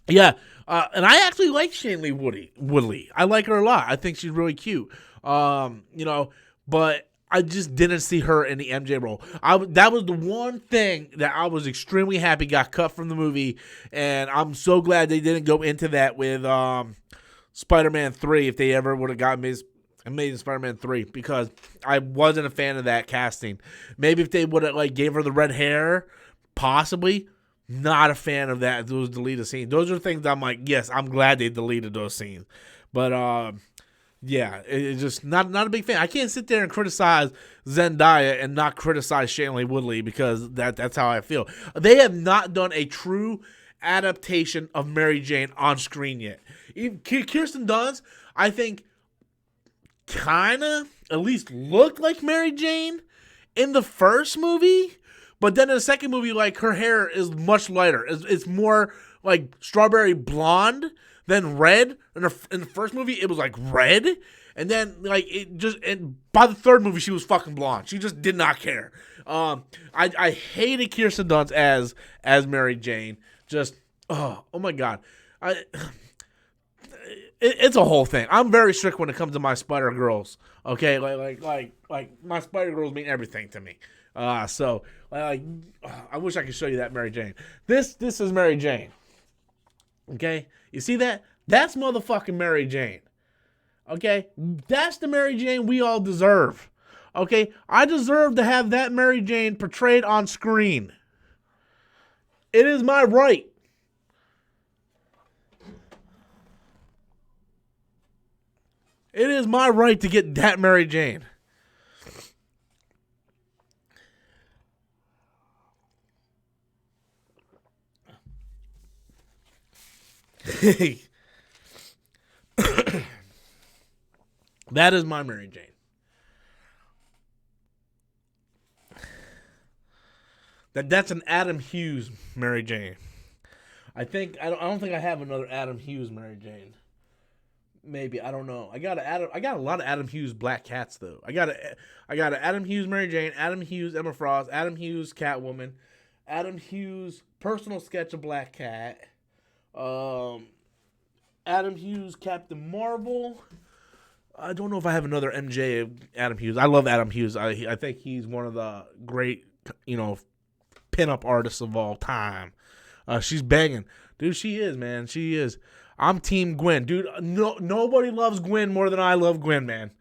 Speaker 1: yeah, and I actually like Shailene Woodley. I like her a lot. I think she's really cute. But I just didn't see her in the MJ role. That was the one thing that I was extremely happy got cut from the movie, and I'm so glad they didn't go into that with Spider-Man 3 if they ever would have got Amazing Spider-Man 3, because I wasn't a fan of that casting. Maybe if they would have gave her the red hair, possibly. Not a fan of that. Those deleted scenes. Those are things I'm like, yes, I'm glad they deleted those scenes. But yeah, it's just not a big fan. I can't sit there and criticize Zendaya and not criticize Shailene Woodley, because that's how I feel. They have not done a true adaptation of Mary Jane on screen yet. Kirsten Dunst, I think, kind of at least looked like Mary Jane in the first movie, but then in the second movie, her hair is much lighter. It's more like strawberry blonde than red. In the first movie, it was red, and then and by the third movie, she was fucking blonde. She just did not care. I hated Kirsten Dunst as Mary Jane. Just oh my god, it's a whole thing. I'm very strict when it comes to my Spider Girls. Okay, like my Spider Girls mean everything to me. So I wish I could show you that Mary Jane. This is Mary Jane. Okay, you see that? That's motherfucking Mary Jane. Okay, that's the Mary Jane we all deserve. Okay, I deserve to have that Mary Jane portrayed on screen. It is my right. It is my right to get that Mary Jane. That is my Mary Jane. That's an Adam Hughes Mary Jane. I don't think I have another Adam Hughes Mary Jane. Maybe, I don't know. I got a lot of Adam Hughes Black Cats though. I got an Adam Hughes Mary Jane, Adam Hughes Emma Frost, Adam Hughes Catwoman, Adam Hughes personal sketch of Black Cat, Adam Hughes Captain Marvel. I don't know if I have another MJ of Adam Hughes. I love Adam Hughes. I think he's one of the great, pinup artists of all time. She's banging. Dude, she is, man. She is. I'm Team Gwen. Dude, nobody loves Gwen more than I love Gwen, man.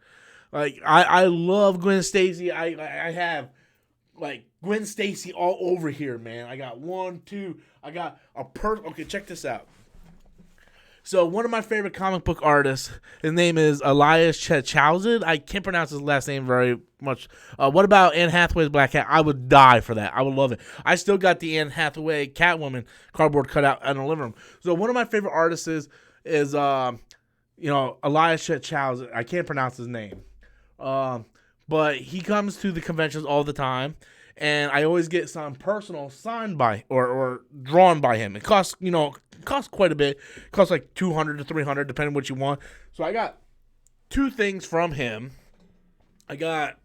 Speaker 1: I love Gwen Stacy. I have, Gwen Stacy all over here, man. I got one, two. I got okay, check this out. So one of my favorite comic book artists, his name is Elias Chowzid. I can't pronounce his last name very much. What about Anne Hathaway's Black Cat? I would die for that. I would love it. I still got the Anne Hathaway Catwoman cardboard cutout in the living room. So one of my favorite artists is Elias Chowzid. I can't pronounce his name. But he comes to the conventions all the time, and I always get some personal signed by or drawn by him. It costs quite a bit. It costs like $200 to $300 depending on what you want. So I got two things from him. I got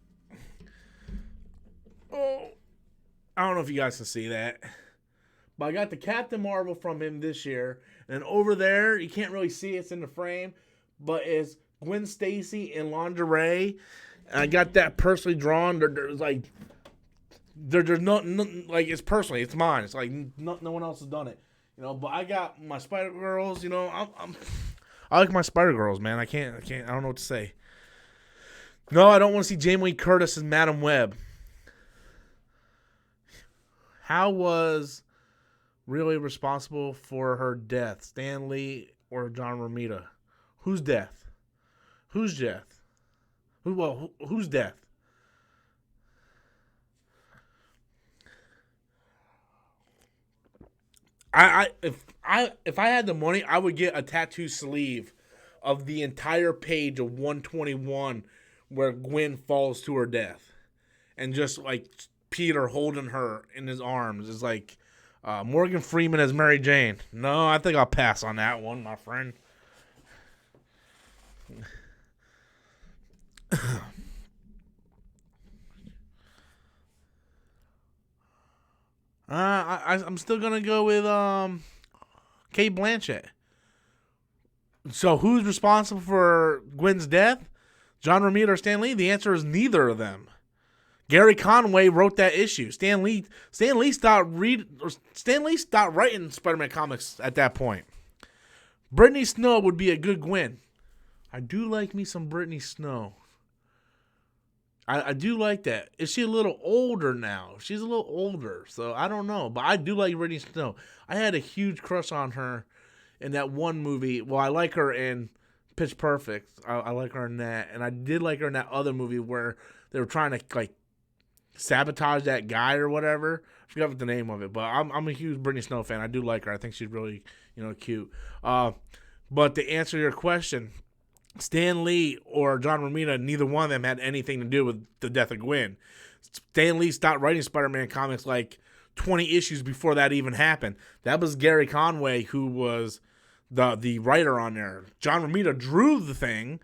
Speaker 1: I don't know if you guys can see that, but I got the Captain Marvel from him this year, and over there you can't really see it's in the frame, but it's Gwen Stacy in lingerie. And I got that personally drawn. There's no it's personally, it's mine. It's no one else has done it, But I got my Spider Girls. I like my Spider Girls, man. I don't know what to say. No, I don't want to see Jamie Lee Curtis as Madam Web. How was really responsible for her death, Stan Lee or John Romita? Whose death? Whose death? Whose death? If I had the money, I would get a tattoo sleeve of the entire page of 121 where Gwen falls to her death, and just Peter holding her in his arms is like Morgan Freeman as Mary Jane. No, I think I'll pass on that one, my friend. I'm still gonna go with Kate Blanchett. So who's responsible for Gwen's death? John Romita or Stan Lee? The answer is neither of them. Gary Conway wrote that issue. Stan Lee stopped writing Spider-Man comics at that point. Brittany Snow would be a good Gwen. I do like me some Brittany Snow. I do like that. Is she a little older now? She's a little older, so I don't know. But I do like Brittany Snow. I had a huge crush on her in that one movie. Well, I like her in Pitch Perfect. I like her in that. And I did like her in that other movie where they were trying to, like, sabotage that guy or whatever. I forgot what the name of it. But I'm a huge Brittany Snow fan. I do like her. I think she's really, cute. But to answer your question, Stan Lee or John Romita, neither one of them had anything to do with the death of Gwen. Stan Lee stopped writing Spider-Man comics like 20 issues before that even happened. That was Gary Conway who was the writer on there. John Romita drew the thing,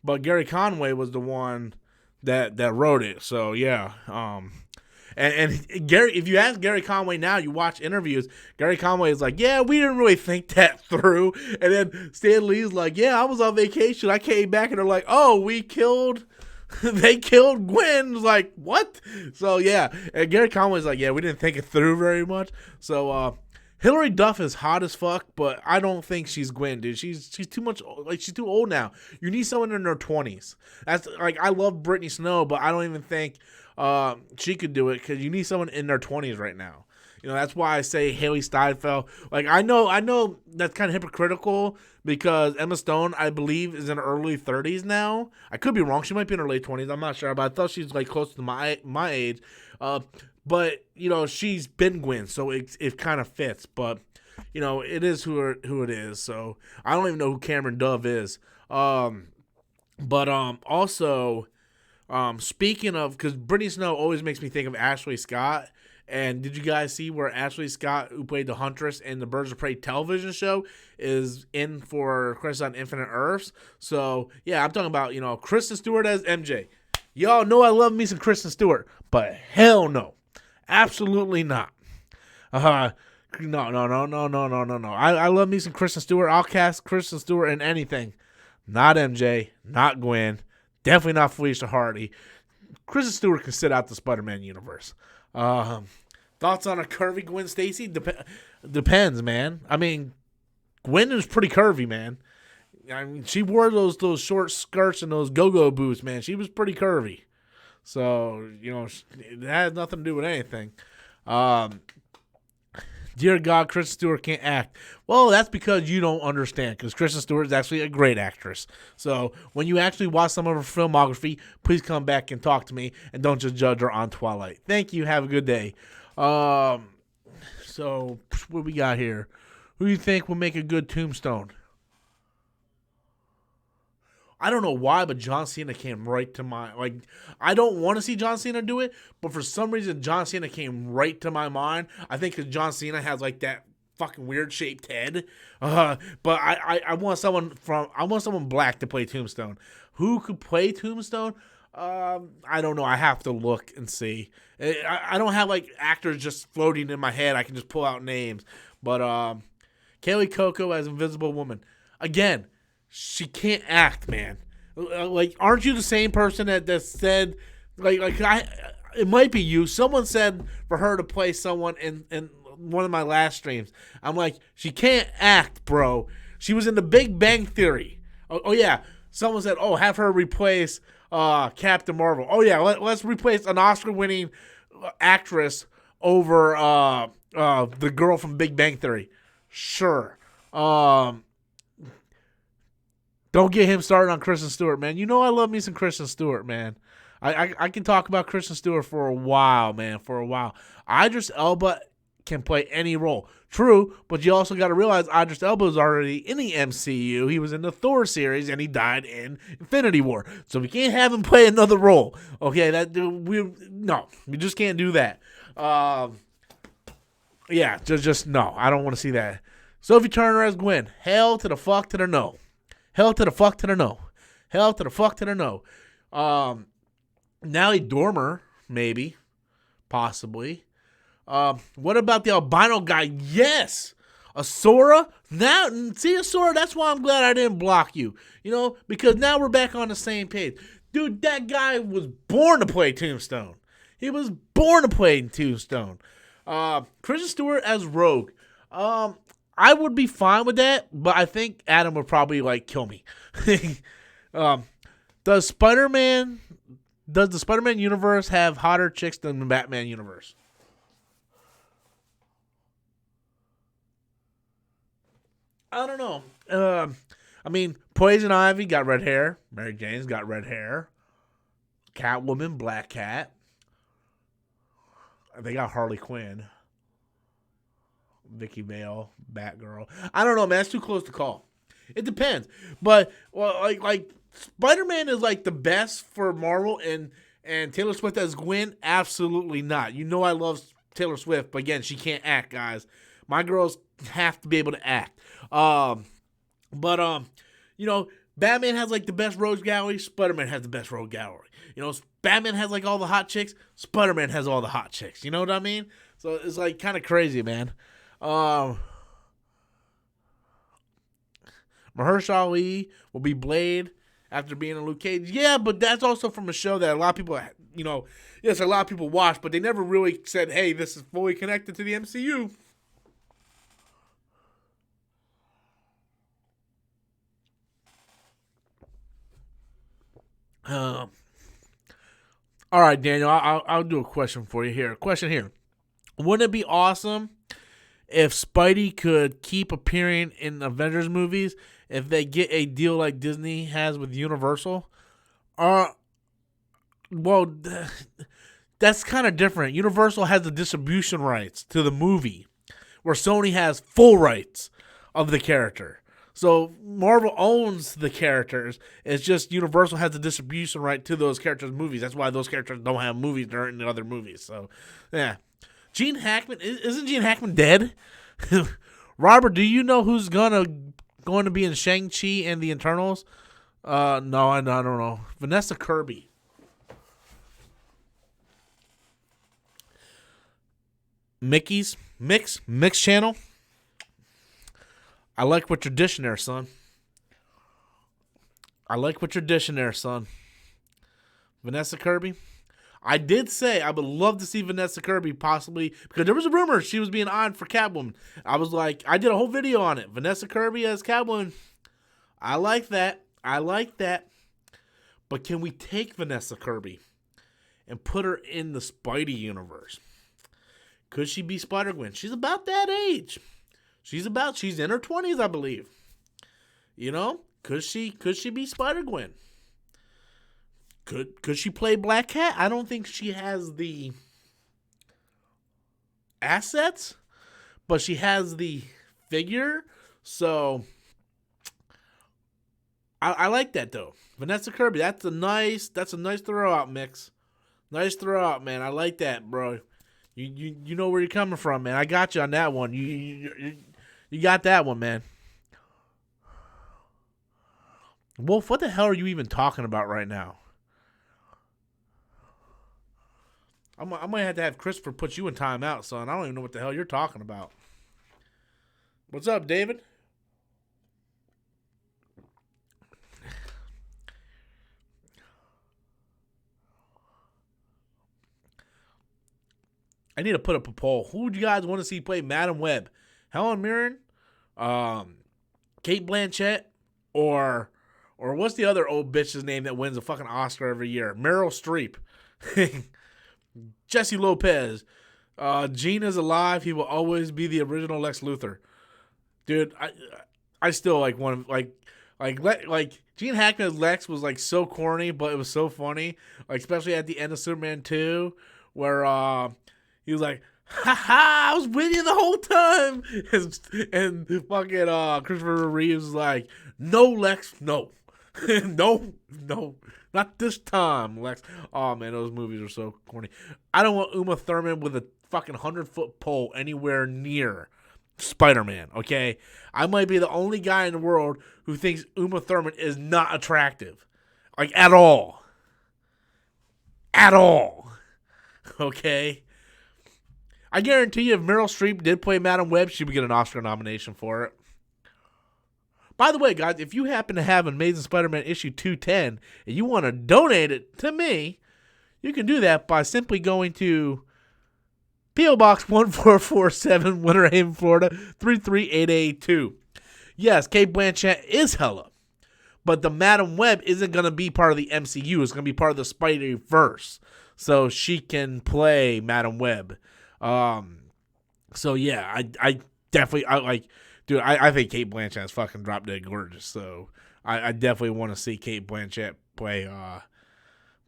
Speaker 1: but Gary Conway was the one that wrote it. So yeah, and Gary, if you ask Gary Conway now, you watch interviews, Gary Conway is like, yeah, we didn't really think that through. And then Stan Lee's like, yeah, I was on vacation. I came back and they're like, oh, they killed Gwen. Like, what? So yeah, and Gary Conway's like, yeah, we didn't think it through very much. So Hilary Duff is hot as fuck, but I don't think she's Gwen, dude. She's too much, like, she's too old now. You need someone in their 20s. That's like, I love Brittany Snow, but I don't even think she could do it because you need someone in their 20s right now. That's why I say Haley Steinfeld. Like, I know that's kind of hypocritical because Emma Stone, I believe, is in her early 30s now. I could be wrong. She might be in her late 20s. I'm not sure, but I thought she's like close to my age. But she's been Gwen, so it kind of fits. But it is who it is. So I don't even know who Cameron Dove is. Also, speaking of, because Brittany Snow always makes me think of Ashley Scott. And did you guys see where Ashley Scott, who played the Huntress in the Birds of Prey television show, is in for Crisis on Infinite Earths? So yeah, I'm talking about Kristen Stewart as MJ. Y'all know I love me some Kristen Stewart, but hell no. Absolutely not. No. I love me some Kristen Stewart. I'll cast Kristen Stewart in anything. Not MJ. Not Gwen. Definitely not Felicia Hardy. Kristen Stewart can sit out the Spider-Man universe. Thoughts on a curvy Gwen Stacy? Depends, man. I mean, Gwen is pretty curvy, man. I mean, she wore those short skirts and those go-go boots, man. She was pretty curvy. So, it has nothing to do with anything. Dear God, Kristen Stewart can't act. Well, that's because you don't understand, because Kristen Stewart is actually a great actress. So, when you actually watch some of her filmography, please come back and talk to me, and don't just judge her on Twilight. Thank you. Have a good day. So, what we got here? Who do you think will make a good Tombstone? I don't know why, but John Cena came right to my, I don't want to see John Cena do it, but for some reason, John Cena came right to my mind. I think because John Cena has, that fucking weird-shaped head. But I want someone black to play Tombstone. Who could play Tombstone? I don't know. I have to look and see. I don't have, actors just floating in my head. I can just pull out names. But Kaylee Cuoco as Invisible Woman. Again, she can't act, man. Aren't you the same person that said, it might be you. Someone said for her to play someone in one of my last streams. I'm like, she can't act, bro. She was in The Big Bang Theory. Oh yeah. Someone said, have her replace Captain Marvel. Oh yeah, let's replace an Oscar-winning actress over the girl from Big Bang Theory. Sure. Don't get him started on Kristen Stewart, man. I love me some Kristen Stewart, man. I can talk about Kristen Stewart for a while, man, for a while. Idris Elba can play any role. True, but you also got to realize Idris Elba is already in the MCU. He was in the Thor series, and he died in Infinity War. So we can't have him play another role. Okay, we just can't do that. Yeah, just no. I don't want to see that. Sophie Turner as Gwen. Hell to the fuck to the no. Hell to the fuck to the no. Hell to the fuck to the no. Natalie Dormer, maybe, possibly. What about the albino guy? Yes. Asura? Now, see, Asura, that's why I'm glad I didn't block you. Because now we're back on the same page. Dude, that guy was born to play Tombstone. He was born to play Tombstone. Kristen Stewart as Rogue. I would be fine with that, but I think Adam would probably, kill me. Does the Spider-Man universe have hotter chicks than the Batman universe? I don't know. Poison Ivy got red hair. Mary Jane's got red hair. Catwoman, Black Cat. They got Harley Quinn. Vicky Vale, Batgirl. I don't know, man. It's too close to call. It depends. But, Spider-Man is, the best for Marvel, and Taylor Swift as Gwen, absolutely not. I love Taylor Swift, but again, she can't act, guys. My girls have to be able to act. Batman has the best rogues gallery. Spider-Man has the best rogue gallery. Batman has all the hot chicks. Spider-Man has all the hot chicks. You know what I mean? So it's kind of crazy, man. Mahershala Ali will be Blade after being in Luke Cage. Yeah, but that's also from a show that a lot of people, yes, a lot of people watch, but they never really said, hey, this is fully connected to the MCU. All right, Daniel, I'll do a question for you here. Question here. Wouldn't it be awesome if Spidey could keep appearing in Avengers movies if they get a deal like Disney has with Universal? Well, that's kind of different. Universal has the distribution rights to the movie, where Sony has full rights of the character. So Marvel owns the characters. It's just Universal has the distribution right to those characters' movies. That's why those characters don't have movies during the other movies. So, yeah. Gene Hackman, isn't Gene Hackman dead? Robert, do you know who's going to be in Shang-Chi and the Eternals? No, I don't know. Vanessa Kirby. Mickey's Mix channel. I like what you're dishing there, son. Vanessa Kirby. I did say I would love to see Vanessa Kirby possibly, because there was a rumor she was being on for Catwoman. I was like, I did a whole video on it. Vanessa Kirby as Catwoman. I like that. But can we take Vanessa Kirby and put her in the Spidey universe? Could she be Spider-Gwen? She's about that age. She's in her 20s, I believe. Could she be Spider-Gwen? Could she play Black Cat? I don't think she has the assets, but she has the figure. So I like that though. Vanessa Kirby, that's a nice throw out mix. Nice throw out, man. I like that, bro. You know where you're coming from, man. I got you on that one. You got that one, man. Wolf, what the hell are you even talking about right now? I might have to have Christopher put you in timeout, son. I don't even know what the hell you're talking about. What's up, David? I need to put up a poll. Who would you guys want to see play Madam Web? Helen Mirren, Kate Blanchett, or what's the other old bitch's name that wins a fucking Oscar every year? Meryl Streep. Jesse Lopez. Gene is alive. He will always be the original Lex Luthor. Dude, I still want Gene Hackman's Lex was so corny, but it was so funny. Especially at the end of Superman 2, where he was like, ha, I was with you the whole time. And fucking Christopher Reeves was like, no, Lex, no. no, not this time, Lex. Oh, man, those movies are so corny. I don't want Uma Thurman with a fucking 100-foot pole anywhere near Spider-Man, okay? I might be the only guy in the world who thinks Uma Thurman is not attractive. Like, at all. At all. Okay? I guarantee you if Meryl Streep did play Madam Web, she would get an Oscar nomination for it. By the way, guys, if you happen to have Amazing Spider-Man issue 210 and you want to donate it to me, you can do that by simply going to P.O. Box 1447, Winter Haven, Florida, 33882. Yes, Kate Blanchett is hella, but the Madam Web isn't going to be part of the MCU. It's going to be part of the Spider-Verse, so she can play Madam Web. So yeah, I definitely like. Dude, I think Kate Blanchett is fucking drop dead gorgeous. So I definitely want to see Kate Blanchett play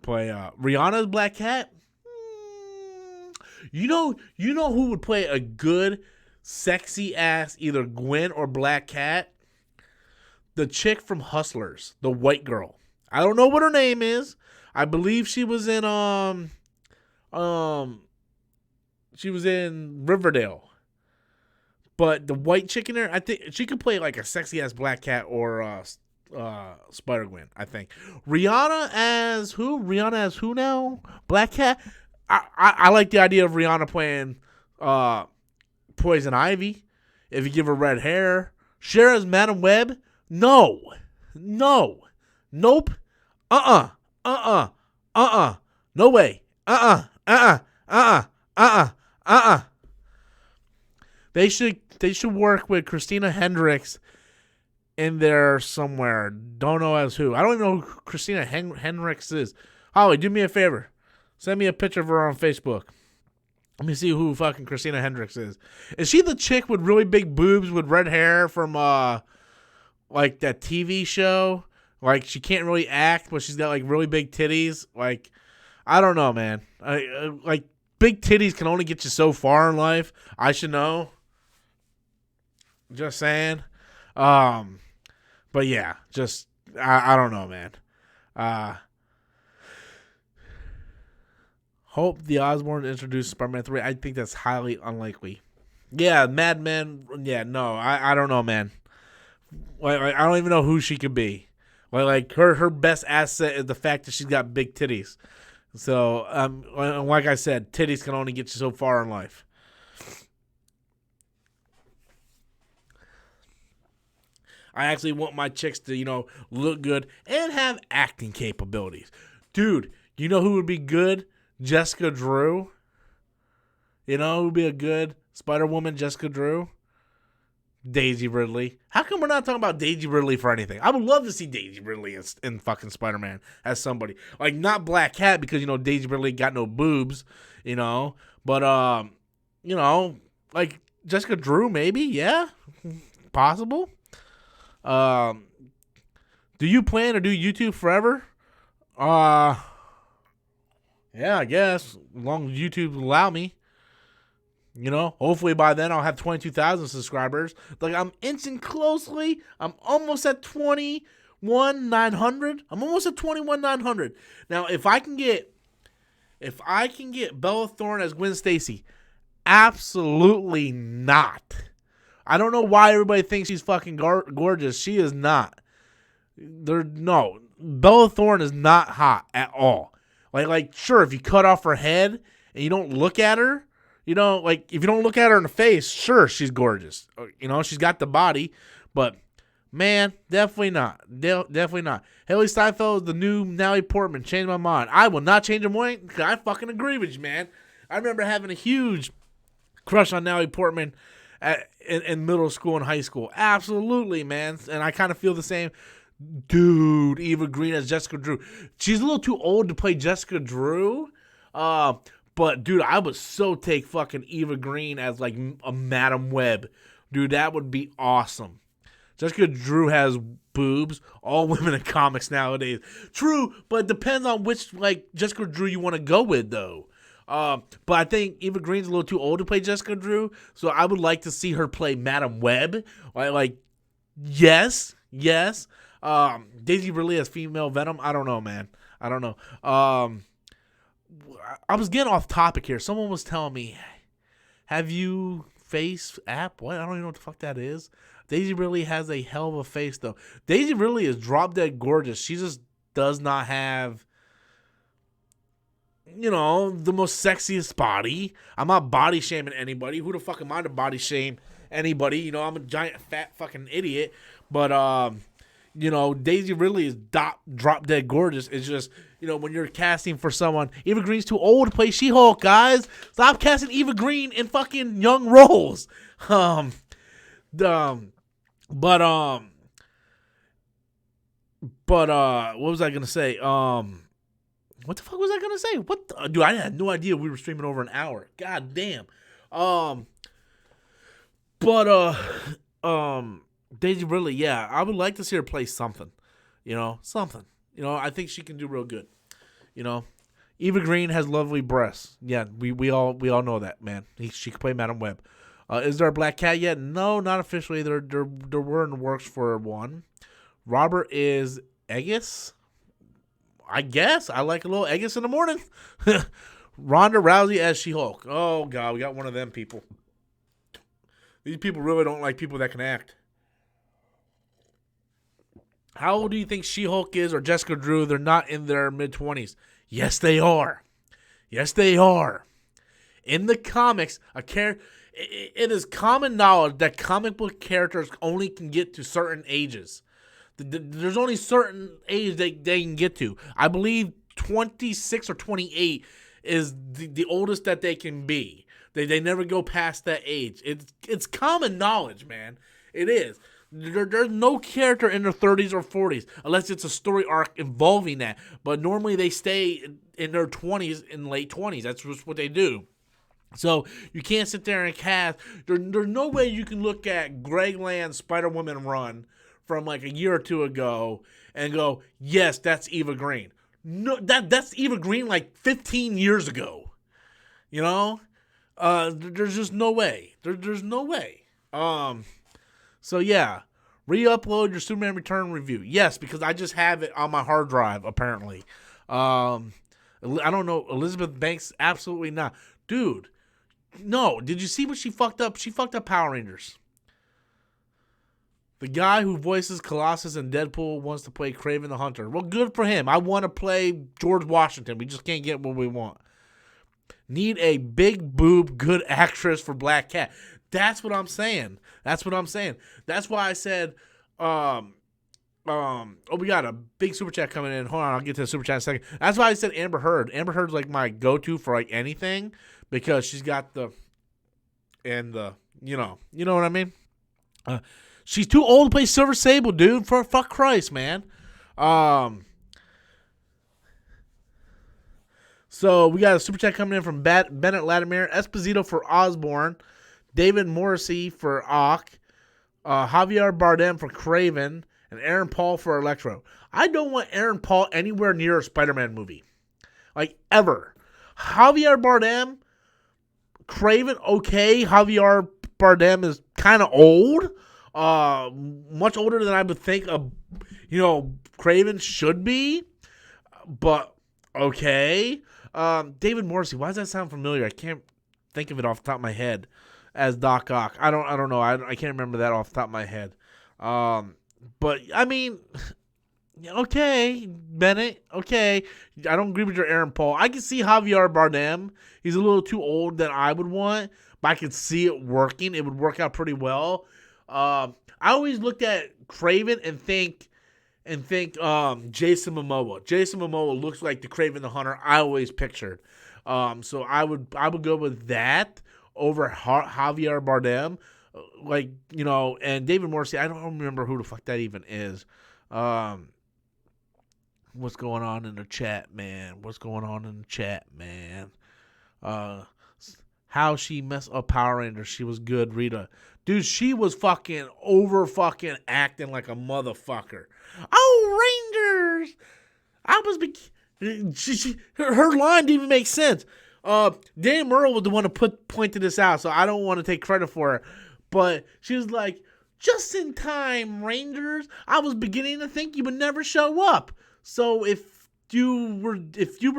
Speaker 1: Rihanna's Black Cat. You know who would play a good, sexy ass either Gwen or Black Cat? The chick from Hustlers, the white girl. I don't know what her name is. I believe she was in Riverdale. But the white chick in there, I think she could play like a sexy ass Black Cat or Spider-Gwen, I think. Rihanna as who now? Black Cat? I like the idea of Rihanna playing Poison Ivy. If you give her red hair. Cher as Madam Web? No. Nope. No way. They should work with Christina Hendricks in there somewhere. Don't know as who. I don't even know who Christina Hendricks is. Holly, do me a favor. Send me a picture of her on Facebook. Let me see who fucking Christina Hendricks is. Is she the chick with really big boobs with red hair from like that TV show? Like she can't really act, but she's got like really big titties. Like I don't know, man. Like big titties can only get you so far in life. I should know. Just saying. But yeah, just I don't know, man. Hope the Osborn introduced Spider-Man 3. I think that's highly unlikely. Yeah, Mad Men. Yeah, no, I don't know, man. Like I don't even know who she could be. Like her best asset is the fact that she's got big titties. So, like I said, titties can only get you so far in life. I actually want my chicks to, look good and have acting capabilities. Dude, you know who would be good? Jessica Drew. You know who would be a good Spider-Woman? Jessica Drew. Daisy Ridley. How come we're not talking about Daisy Ridley for anything? I would love to see Daisy Ridley in fucking Spider-Man as somebody. Like, not Black Cat because, Daisy Ridley got no boobs, But, like Jessica Drew maybe, yeah. Possible. Do you plan to do YouTube forever? Yeah, I guess. As long as YouTube will allow me. Hopefully by then I'll have 22,000 subscribers. Like, I'm inching closely. I'm almost at 21,900. I'm almost at 21,900. Now, if I can get Bella Thorne as Gwen Stacy, absolutely not. I don't know why everybody thinks she's fucking gorgeous. She is not. No. Bella Thorne is not hot at all. Like, sure, if you cut off her head and you don't look at her, if you don't look at her in the face, sure, she's gorgeous. She's got the body, but man, definitely not. Definitely not. Haley Steinfeld is the new Natalie Portman. Changed my mind. I will not change my mind because I fucking agree with you, man. I remember having a huge crush on Natalie Portman in middle school and high school. Absolutely, man. And I kind of feel the same. Dude, Eva Green as Jessica Drew. She's a little too old to play Jessica Drew. But, dude, I would so take fucking Eva Green as, like, a Madam Web. Dude, that would be awesome. Jessica Drew has boobs. All women in comics nowadays. True, but it depends on which, like, Jessica Drew you want to go with, though. But I think Eva Green's a little too old to play Jessica Drew, so I would like to see her play Madam Web. Like yes. Daisy Ridley as female Venom. I don't know, man. I don't know. I was getting off topic here. Someone was telling me, have you face app? What? I don't even know what the fuck that is. Daisy Ridley has a hell of a face, though. Daisy Ridley is drop dead gorgeous. She just does not have, the most sexiest body. I'm not body shaming anybody. Who the fuck am I to body shame anybody? I'm a giant fat fucking idiot. But, Daisy Ridley is drop dead gorgeous. It's just, when you're casting for someone, Eva Green's too old to play She-Hulk, guys. Stop casting Eva Green in fucking young roles. But what was I gonna say? What the fuck was I gonna say? Dude, I had no idea we were streaming over an hour. God damn. Daisy Ridley, yeah, I would like to see her play something. Something. I think she can do real good. Eva Green has lovely breasts. Yeah, we all know that, man. She can play Madam Web. Is there a Black Cat yet? No, not officially. There were in the works for one. Robert is Eggis. I guess. I like a little Eggis in the morning. Ronda Rousey as She-Hulk. Oh, God. We got one of them people. These people really don't like people that can act. How old do you think She-Hulk is or Jessica Drew? They're not in their mid-20s. Yes, they are. Yes, they are. In the comics, it is common knowledge that comic book characters only can get to certain ages. There's only certain age they can get to. I believe 26 or 28 is the oldest that they can be. They never go past that age. It's common knowledge, man. It is. There's no character in their 30s or 40s unless it's a story arc involving that. But normally they stay in their 20s and late 20s. That's just what they do. So you can't sit there and cast. There's no way you can look at Greg Land's Spider-Woman run from like a year or two ago and go, yes, that's Eva Green. No, that's Eva Green like 15 years ago. There's just no way. There's no way. So yeah, re-upload your Superman Return review. Yes, because I just have it on my hard drive apparently. I don't know. Elizabeth Banks, absolutely not, dude. No, did you see what she fucked up? She fucked up Power Rangers. The guy who voices Colossus and Deadpool wants to play Kraven the Hunter. Well, good for him. I want to play George Washington. We just can't get what we want. Need a big boob good actress for Black Cat. That's what I'm saying. That's why I said, we got a big super chat coming in. Hold on, I'll get to the super chat in a second. That's why I said Amber Heard. Amber Heard's like my go-to for like anything because she's got you know what I mean? She's too old to play Silver Sable, dude. For fuck Christ, man. So we got a super chat coming in from Bennett Latimer, Esposito for Osborn, David Morrissey for Ock, Javier Bardem for Kraven, and Aaron Paul for Electro. I don't want Aaron Paul anywhere near a Spider-Man movie. Like, ever. Javier Bardem, Kraven, okay. Javier Bardem is kind of old. Much older than I would think Kraven should be. But, okay. David Morrissey, why does that sound familiar? I can't think of it off the top of my head as Doc Ock. I don't know. I can't remember that off the top of my head. But, I mean, okay, Bennett, okay. I don't agree with your Aaron Paul. I can see Javier Bardem. He's a little too old than I would want, but I could see it working. It would work out pretty well. I always looked at Kraven and think Jason Momoa. Jason Momoa looks like the Kraven the Hunter I always pictured. So I would go with that over Javier Bardem. And David Morrissey, I don't remember who the fuck that even is. What's going on in the chat, man? How she messed up Power Rangers. She was good, Rita. Dude, she was fucking over fucking acting like a motherfucker. Oh, Rangers! Her line didn't even make sense. Dan Merle was the one who pointed this out, so I don't want to take credit for her. But she was like, just in time, Rangers. I was beginning to think you would never show up. So if you were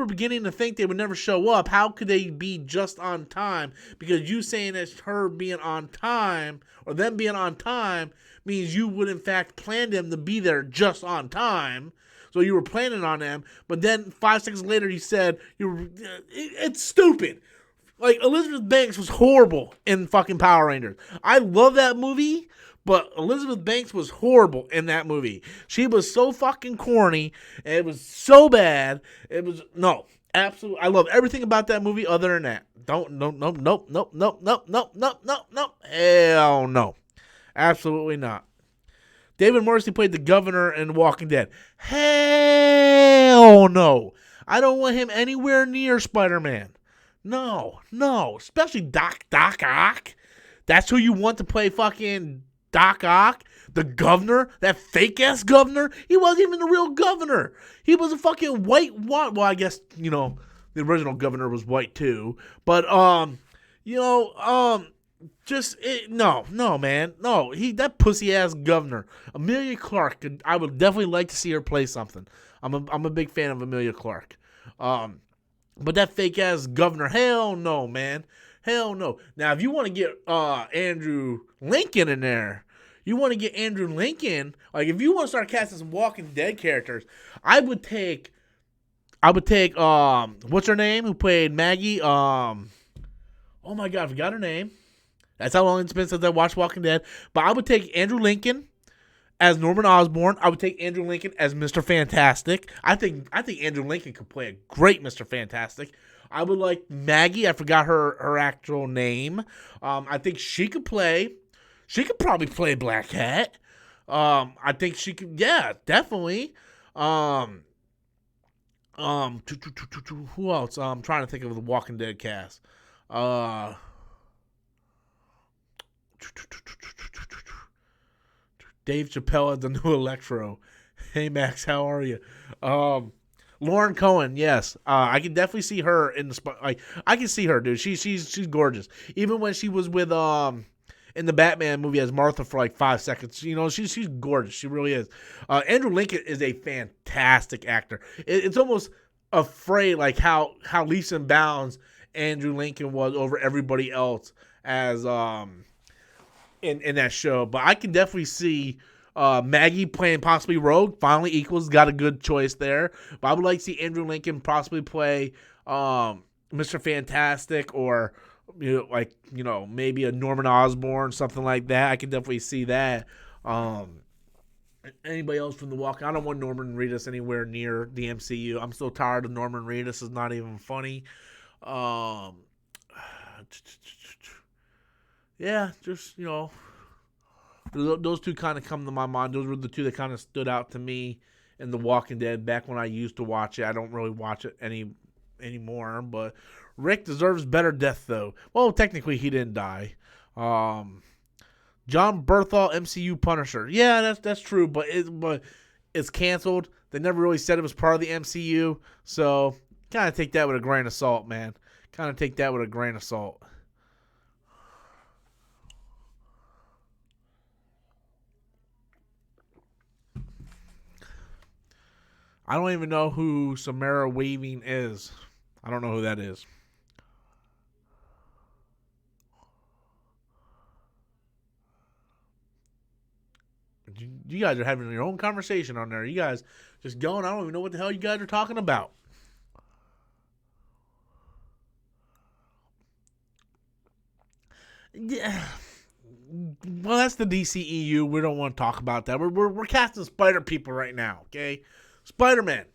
Speaker 1: beginning to think they would never show up, how could they be just on time? Because you saying it's her being on time or them being on time means you would in fact plan them to be there just on time. So you were planning on them, but then 5 seconds later you said it's stupid. Like, Elizabeth Banks was horrible in fucking Power Rangers. I love that movie, but Elizabeth Banks was horrible in that movie. She was so fucking corny, and it was so bad. It was, no, absolutely. I love everything about that movie other than that. Nope. Hell no. Absolutely not. David Morrissey played the governor in Walking Dead. Hell no. I don't want him anywhere near Spider-Man. No. Especially Doc Ock. That's who you want to play fucking Doc Ock? The governor? That fake-ass governor? He wasn't even the real governor. He was a fucking white... Well, I guess, the original governor was white too. But, no, man. No, that pussy-ass governor. Emilia Clarke, I would definitely like to see her play something. I'm a big fan of Emilia Clarke. But that fake-ass governor, hell no, man. Hell no. Now, if you want to get Andrew Lincoln in there, like if you want to start casting some Walking Dead characters, I would take what's her name, who played Maggie? Oh my God, I forgot her name. That's how long it's been since I watched Walking Dead. But I would take Andrew Lincoln as Norman Osborn. I would take Andrew Lincoln as Mr. Fantastic. I think Andrew Lincoln could play a great Mr. Fantastic. I would like Maggie. I forgot her actual name. I think she could probably play Black Cat. I think she could. Yeah, definitely. Who else? I'm trying to think of the Walking Dead cast. Dave Chappelle as the new Electro. Hey Max, how are you? Lauren Cohen, yes. I can definitely see her in the I can see her, dude. She's gorgeous. Even when she was with in the Batman movie as Martha for like 5 seconds, she's gorgeous. She really is. Andrew Lincoln is a fantastic actor. It's almost afraid like how leaps and bounds Andrew Lincoln was over everybody else as in that show. But I can definitely see Maggie playing possibly Rogue. Finally Equals got a good choice there. But I would like to see Andrew Lincoln possibly play Mr. Fantastic, or maybe a Norman Osborn, something like that. I can definitely see that. Anybody else from the Walk? I don't want Norman Reedus anywhere near the MCU. I'm so tired of Norman Reedus. It's not even funny. Yeah, just, those two kind of come to my mind. Those were the two that kind of stood out to me in The Walking Dead back when I used to watch it. I don't really watch it anymore, but Rick deserves better death, though. Well, technically, he didn't die. John Bernthal, MCU Punisher. Yeah, that's true, but it's canceled. They never really said it was part of the MCU, so kind of take that with a grain of salt, man. Kind of take that with a grain of salt. I don't even know who Samara Weaving is. I don't know who that is. You guys are having your own conversation on there. You guys just going. I don't even know what the hell you guys are talking about. Yeah. Well, that's the DCEU. We don't want to talk about that. We're casting Spider people right now, okay? Spider-Man.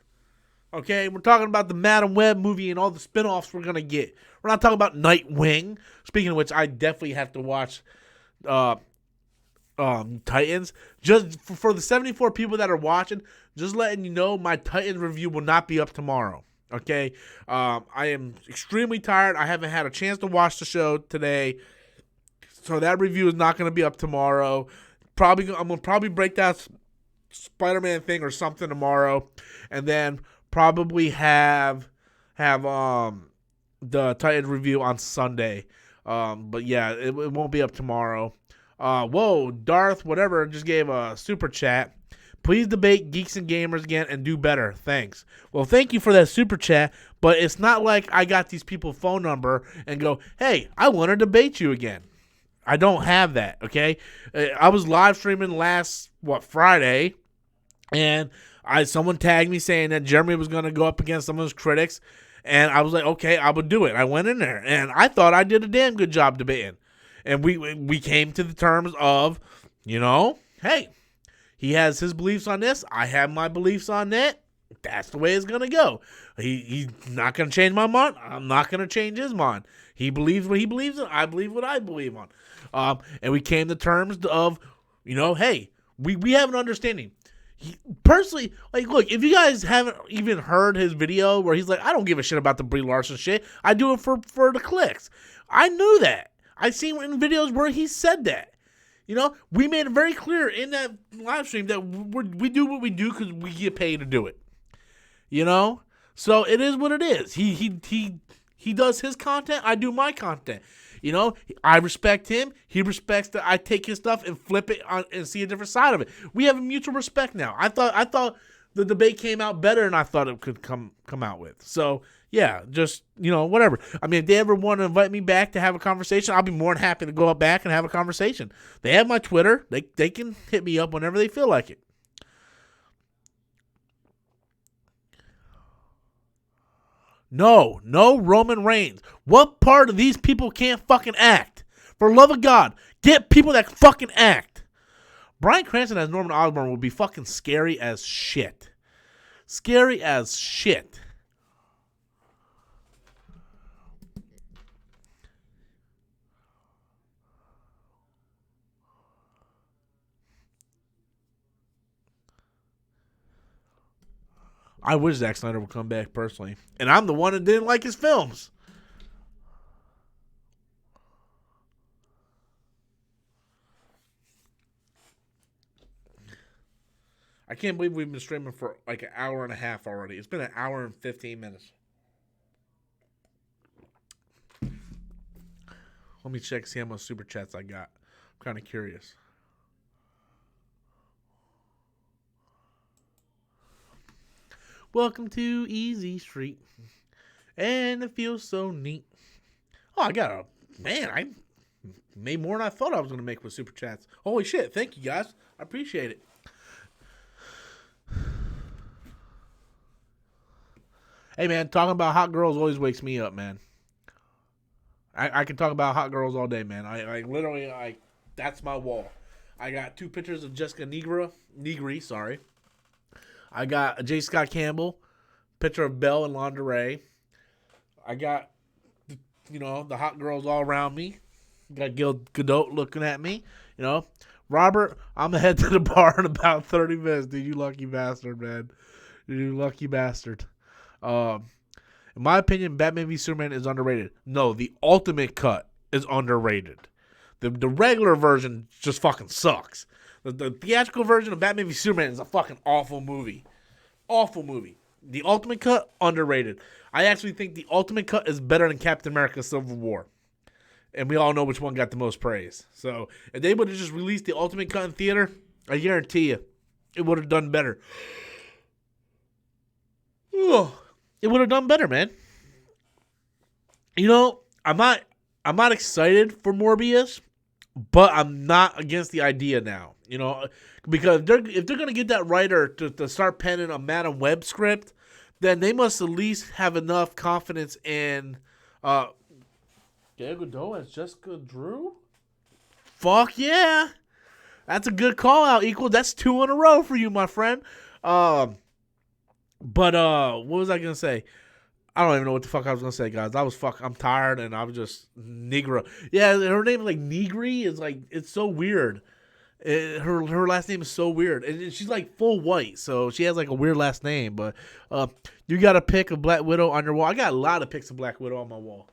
Speaker 1: Okay? We're talking about the Madam Web movie and all the spin-offs we're going to get. We're not talking about Nightwing. Speaking of which, I definitely have to watch Titans. Just for the 74 people that are watching, just letting you know, my Titans review will not be up tomorrow. Okay? I am extremely tired. I haven't had a chance to watch the show today. So that review is not going to be up tomorrow. I'm going to probably break that Spider-Man thing or something tomorrow, and then probably have the Titans review on Sunday. But yeah, it won't be up tomorrow. Whoa, Darth, whatever, just gave a super chat. Please debate Geeks and Gamers again and do better. Thanks. Well, thank you for that super chat, but it's not like I got these people's phone number and go, hey, I want to debate you again. I don't have that, okay? I was live streaming Friday, and someone tagged me saying that Jeremy was going to go up against some of his critics, and I was like, okay, I would do it. I went in there, and I thought I did a damn good job debating. And we came to the terms of, hey, he has his beliefs on this. I have my beliefs on that. That's the way it's going to go. He's not going to change my mind. I'm not going to change his mind. He believes what he believes in. I believe what I believe on. And we came to terms of, hey, we have an understanding. Personally, look, if you guys haven't even heard his video where he's like, I don't give a shit about the Brie Larson shit. I do it for the clicks. I knew that. I've seen in videos where he said that. We made it very clear in that live stream that we do what we do because we get paid to do it. So it is what it is. He does his content. I do my content. I respect him. He respects that I take his stuff and flip it on and see a different side of it. We have a mutual respect now. I thought the debate came out better than I thought it could come out with. So yeah, just whatever. I mean, if they ever want to invite me back to have a conversation, I'll be more than happy to go back and have a conversation. They have my Twitter. They can hit me up whenever they feel like it. No Roman Reigns. What part of these people can't fucking act? For love of God, get people that fucking act. Bryan Cranston as Norman Osborn would be fucking scary as shit. Scary as shit. I wish Zack Snyder would come back personally. And I'm the one that didn't like his films. I can't believe we've been streaming for like an hour and a half already. It's been an hour and 15 minutes. Let me check, see how much super chats I got. I'm kind of curious. Welcome to Easy Street. And it feels so neat. Oh, I made more than I thought I was going to make with super chats. Holy shit, thank you guys. I appreciate it. Hey man, talking about hot girls always wakes me up, man. I can talk about hot girls all day, man. I literally, that's my wall. I got 2 pictures of Jessica Negri, sorry. I got a J. Scott Campbell, picture of Belle in lingerie. I got, the hot girls all around me. Got Gil Gadot looking at me. Robert, I'm head to the bar in about 30 minutes. Dude, you lucky bastard, man. You lucky bastard. In my opinion, Batman v Superman is underrated. No, the ultimate cut is underrated. The regular version just fucking sucks. The theatrical version of Batman v Superman is a fucking awful movie. Awful movie. The ultimate cut, underrated. I actually think the ultimate cut is better than Captain America Civil War. And we all know which one got the most praise. So, if they would have just released the ultimate cut in theater, I guarantee you, it would have done better. It would have done better, man. I'm not excited for Morbius, but I'm not against the idea now. Because if they're gonna get that writer to start penning a Madam Web script, then they must at least have enough confidence in Gal Gadot as Jessica Drew. Fuck yeah, that's a good call out. Equal, that's 2 in a row for you, my friend. But what was I gonna say? I don't even know what the fuck I was gonna say, guys. I'm tired and I was just Negro. Yeah, her name like Negri is like, it's so weird. Her last name is so weird, and she's like full white, so she has like a weird last name. But you got a pic of Black Widow on your wall. I got a lot of pics of Black Widow on my wall.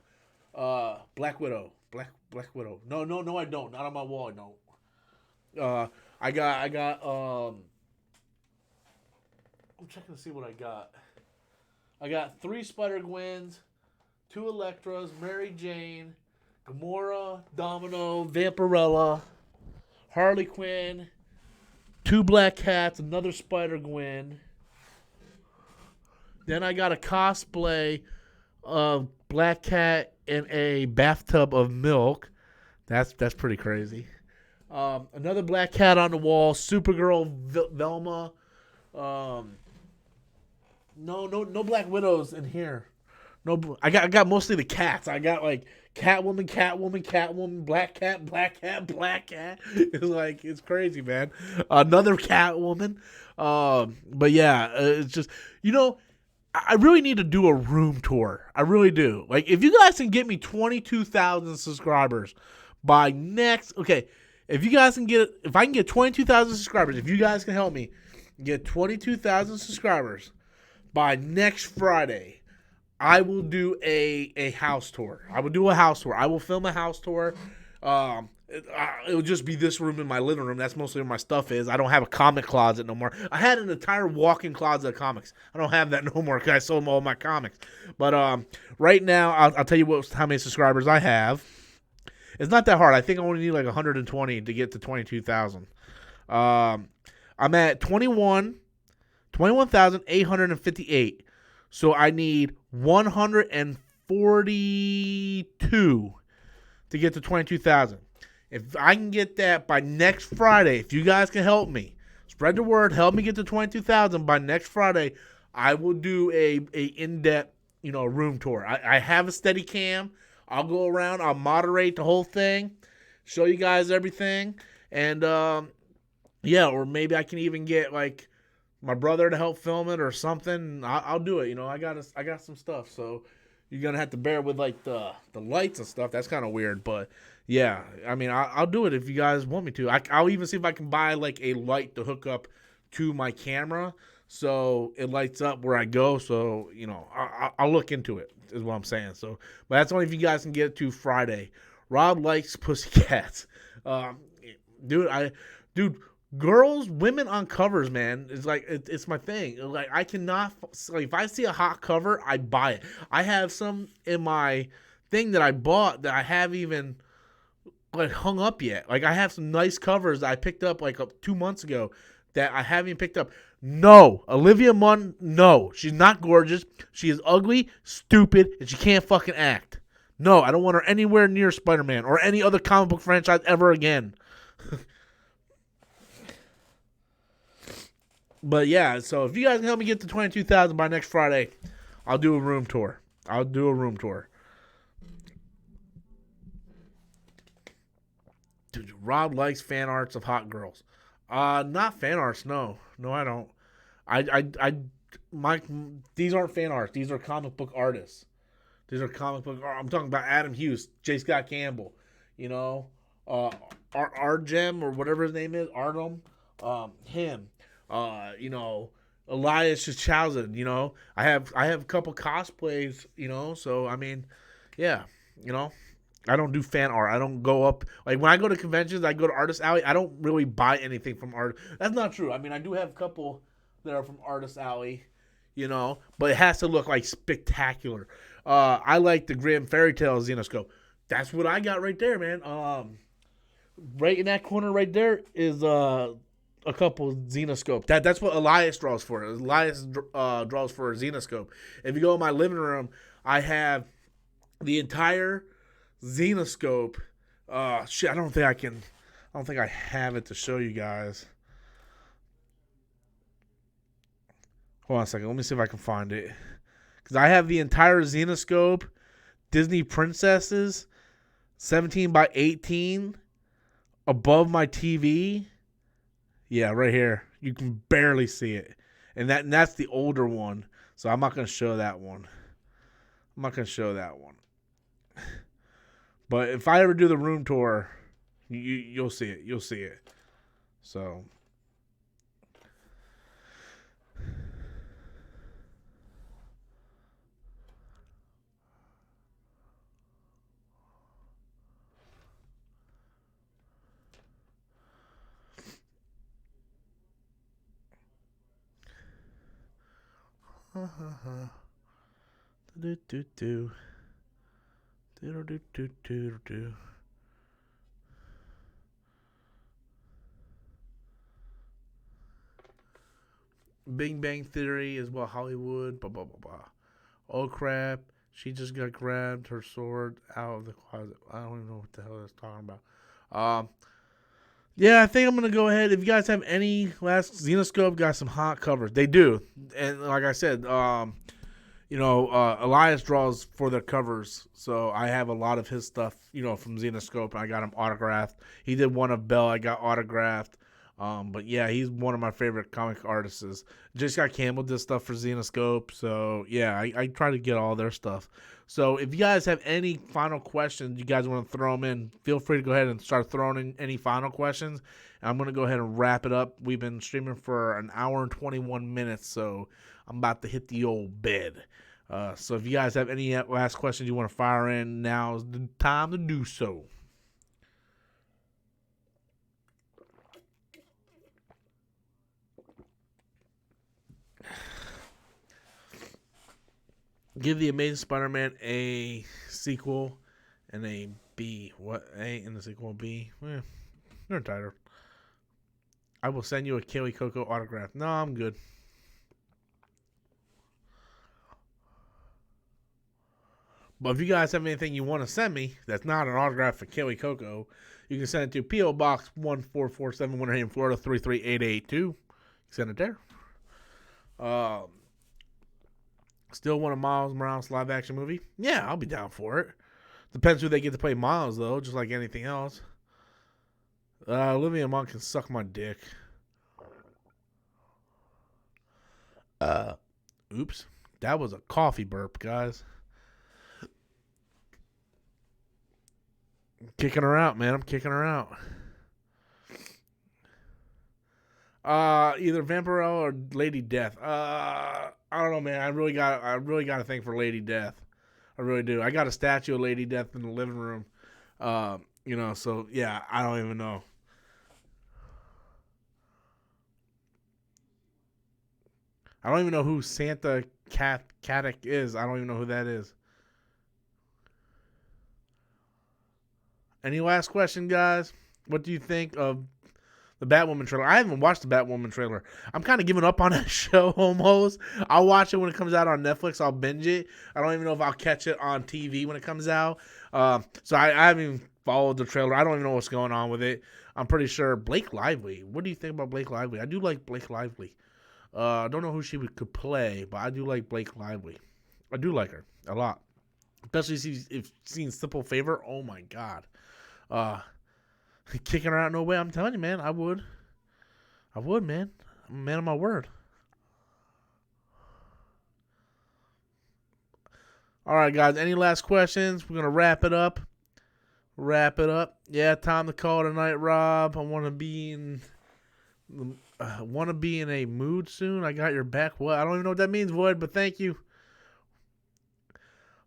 Speaker 1: Black Widow. No, I don't. Not on my wall. No. I got. I'm checking to see what I got. I got 3 Spider-Gwens, two Electras, Mary Jane, Gamora, Domino, Vampirella, Harley Quinn, two Black Cats, another Spider Gwen. Then I got a cosplay of Black Cat in a bathtub of milk. That's pretty crazy. Another Black Cat on the wall. Supergirl, Velma. Um, no Black Widows in here. No, I got mostly the cats. I got like Catwoman, Black Cat, Black Cat, Black Cat. It's like it's crazy, man. Another Catwoman. But yeah, it's just I really need to do a room tour. I really do. Like if you guys can get me 22,000 subscribers by next, okay. If I can get 22,000 subscribers, if you guys can help me get 22,000 subscribers by next Friday, I will do a house tour. I will do a house tour. I will film a house tour. It'll just be this room in my living room. That's mostly where my stuff is. I don't have a comic closet no more. I had an entire walk-in closet of comics. I don't have that no more because I sold all my comics. But right now, I'll tell you how many subscribers I have. It's not that hard. I think I only need like 120 to get to 22,000. I'm at 21,858. So I need 142 to get to 22,000. If I can get that by next Friday, if you guys can help me, spread the word, help me get to 22,000 by next Friday, I will do a in-depth, room tour. I have a steady cam. I'll go around, I'll moderate the whole thing, show you guys everything, and or maybe I can even get like my brother to help film it or something. I'll do it. I got some stuff, so you're gonna have to bear with like the lights and stuff. That's kind of weird, but yeah, I mean I'll do it if you guys want me to. I'll even see if I can buy like a light to hook up to my camera so it lights up where I go. So I'll look into it. Is what I'm saying. So, but that's only if you guys can get it to Friday. Rob likes pussycats. Dude, women on covers, man. It's like it's my thing. Like I cannot like if I see a hot cover, I buy it. I have some in my thing that I bought that I haven't even like hung up yet. Like I have some nice covers that I picked up like 2 months ago that I haven't even picked up. No, Olivia Munn, no. She's not gorgeous. She is ugly, stupid, and she can't fucking act. No, I don't want her anywhere near Spider-Man or any other comic book franchise ever again. But yeah, so if you guys can help me get to 22,000 by next Friday, I'll do a room tour. Dude, Rob likes fan arts of hot girls. Not fan arts. No, I don't. These aren't fan arts. These are comic book artists. I'm talking about Adam Hughes, J. Scott Campbell, Argem or whatever his name is, Artem, him, Elias Chowson. I have a couple cosplays, So I mean, yeah, I don't do fan art. I don't go up like when I go to conventions. I go to Artist Alley. I don't really buy anything from art. That's not true. I mean, I do have a couple that are from Artist Alley, but it has to look like spectacular. I like the Grimm Fairy Tale Xenoscope. That's what I got right there, man. Right in that corner, right there is a couple Xenoscope. That's what Elias draws for. Elias draws for a Xenoscope. If you go in my living room, I have the entire Xenoscope. Shit, I don't think I have it to show you guys. Hold on a second. Let me see if I can find it. Because I have the entire Xenoscope, Disney Princesses, 17 by 18, above my TV. Yeah, right here. You can barely see it. And that's the older one. So I'm not going to show that one. But if I ever do the room tour, you'll see it. So do. Do-do-do-do-do-do. Big Bang Theory is what Hollywood. Blah blah blah blah. Oh crap! She just got grabbed her sword out of the closet. I don't even know what the hell that's talking about. Yeah, I think I'm gonna go ahead. If you guys have any last Xenoscope, got some hot covers. They do, and like I said, Elias draws for their covers, so I have a lot of his stuff, from Xenoscope. I got him autographed. He did one of Bell. I got autographed. But yeah, he's one of my favorite comic artists. Just got Campbell did stuff for Xenoscope, so yeah, I try to get all their stuff. So if you guys have any final questions, you guys want to throw them in, feel free to go ahead and start throwing in any final questions. I'm going to go ahead and wrap it up. We've been streaming for an hour and 21 minutes, so I'm about to hit the old bed. So if you guys have any last questions you want to fire in, now's the time to do so. Give the Amazing Spider-Man a sequel and a B. What? A in the sequel, B? You're entitled. I will send you a Kelly Coco autograph. No, I'm good. But if you guys have anything you want to send me that's not an autograph for Kelly Coco, you can send it to P.O. Box 1447, Winterhaven, Florida 33882. You can send it there. Still want a Miles Morales live action movie? Yeah, I'll be down for it. Depends who they get to play Miles, though, just like anything else. Olivia Munn can suck my dick. Oops. That was a coffee burp, guys. I'm kicking her out, man. I'm kicking her out. Either Vampirella or Lady Death. I don't know, man. I really got to think for Lady Death. I really do. I got a statue of Lady Death in the living room. So yeah, I don't even know. I don't even know who Santa Caddick is. I don't even know who that is. Any last question, guys? What do you think of the Batwoman trailer? I haven't watched the Batwoman trailer. I'm kind of giving up on that show almost. I'll watch it when it comes out on Netflix. I'll binge it. I don't even know if I'll catch it on TV when it comes out. So I haven't even followed the trailer. I don't even know what's going on with it. I'm pretty sure Blake Lively. What do you think about Blake Lively? I do like Blake Lively. I don't know who she could play, but I do like Blake Lively. I do like her a lot. Especially if you've seen Simple Favor. Oh, my God. Kicking her out, no way. I'm telling you, man. I would, man. I'm a man of my word. All right, guys. Any last questions? We're going to wrap it up. Yeah, time to call it a night, Rob. I want to be in a mood soon. I got your back. What? I don't even know what that means, Void, but thank you.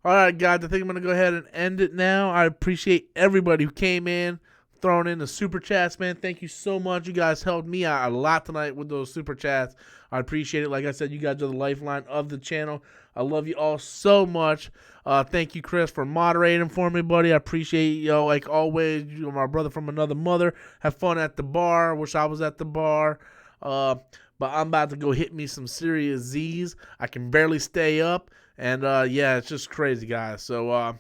Speaker 1: All right, guys. I think I'm going to go ahead and end it now. I appreciate everybody who came in, throwing in the super chats, man. Thank you so much. You guys helped me out a lot tonight with those super chats. I appreciate it. Like I said, you guys are the lifeline of the channel. I love you all so much. Thank you, Chris, for moderating for me, buddy. I appreciate you, like always. You're my brother from another mother. Have fun at the bar. Wish I was at the bar. But I'm about to go hit me some serious Z's. I can barely stay up. And, yeah, it's just crazy, guys. So,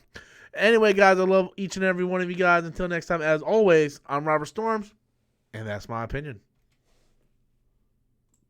Speaker 1: anyway, guys, I love each and every one of you guys. Until next time, as always, I'm Robert Storms, and that's my opinion.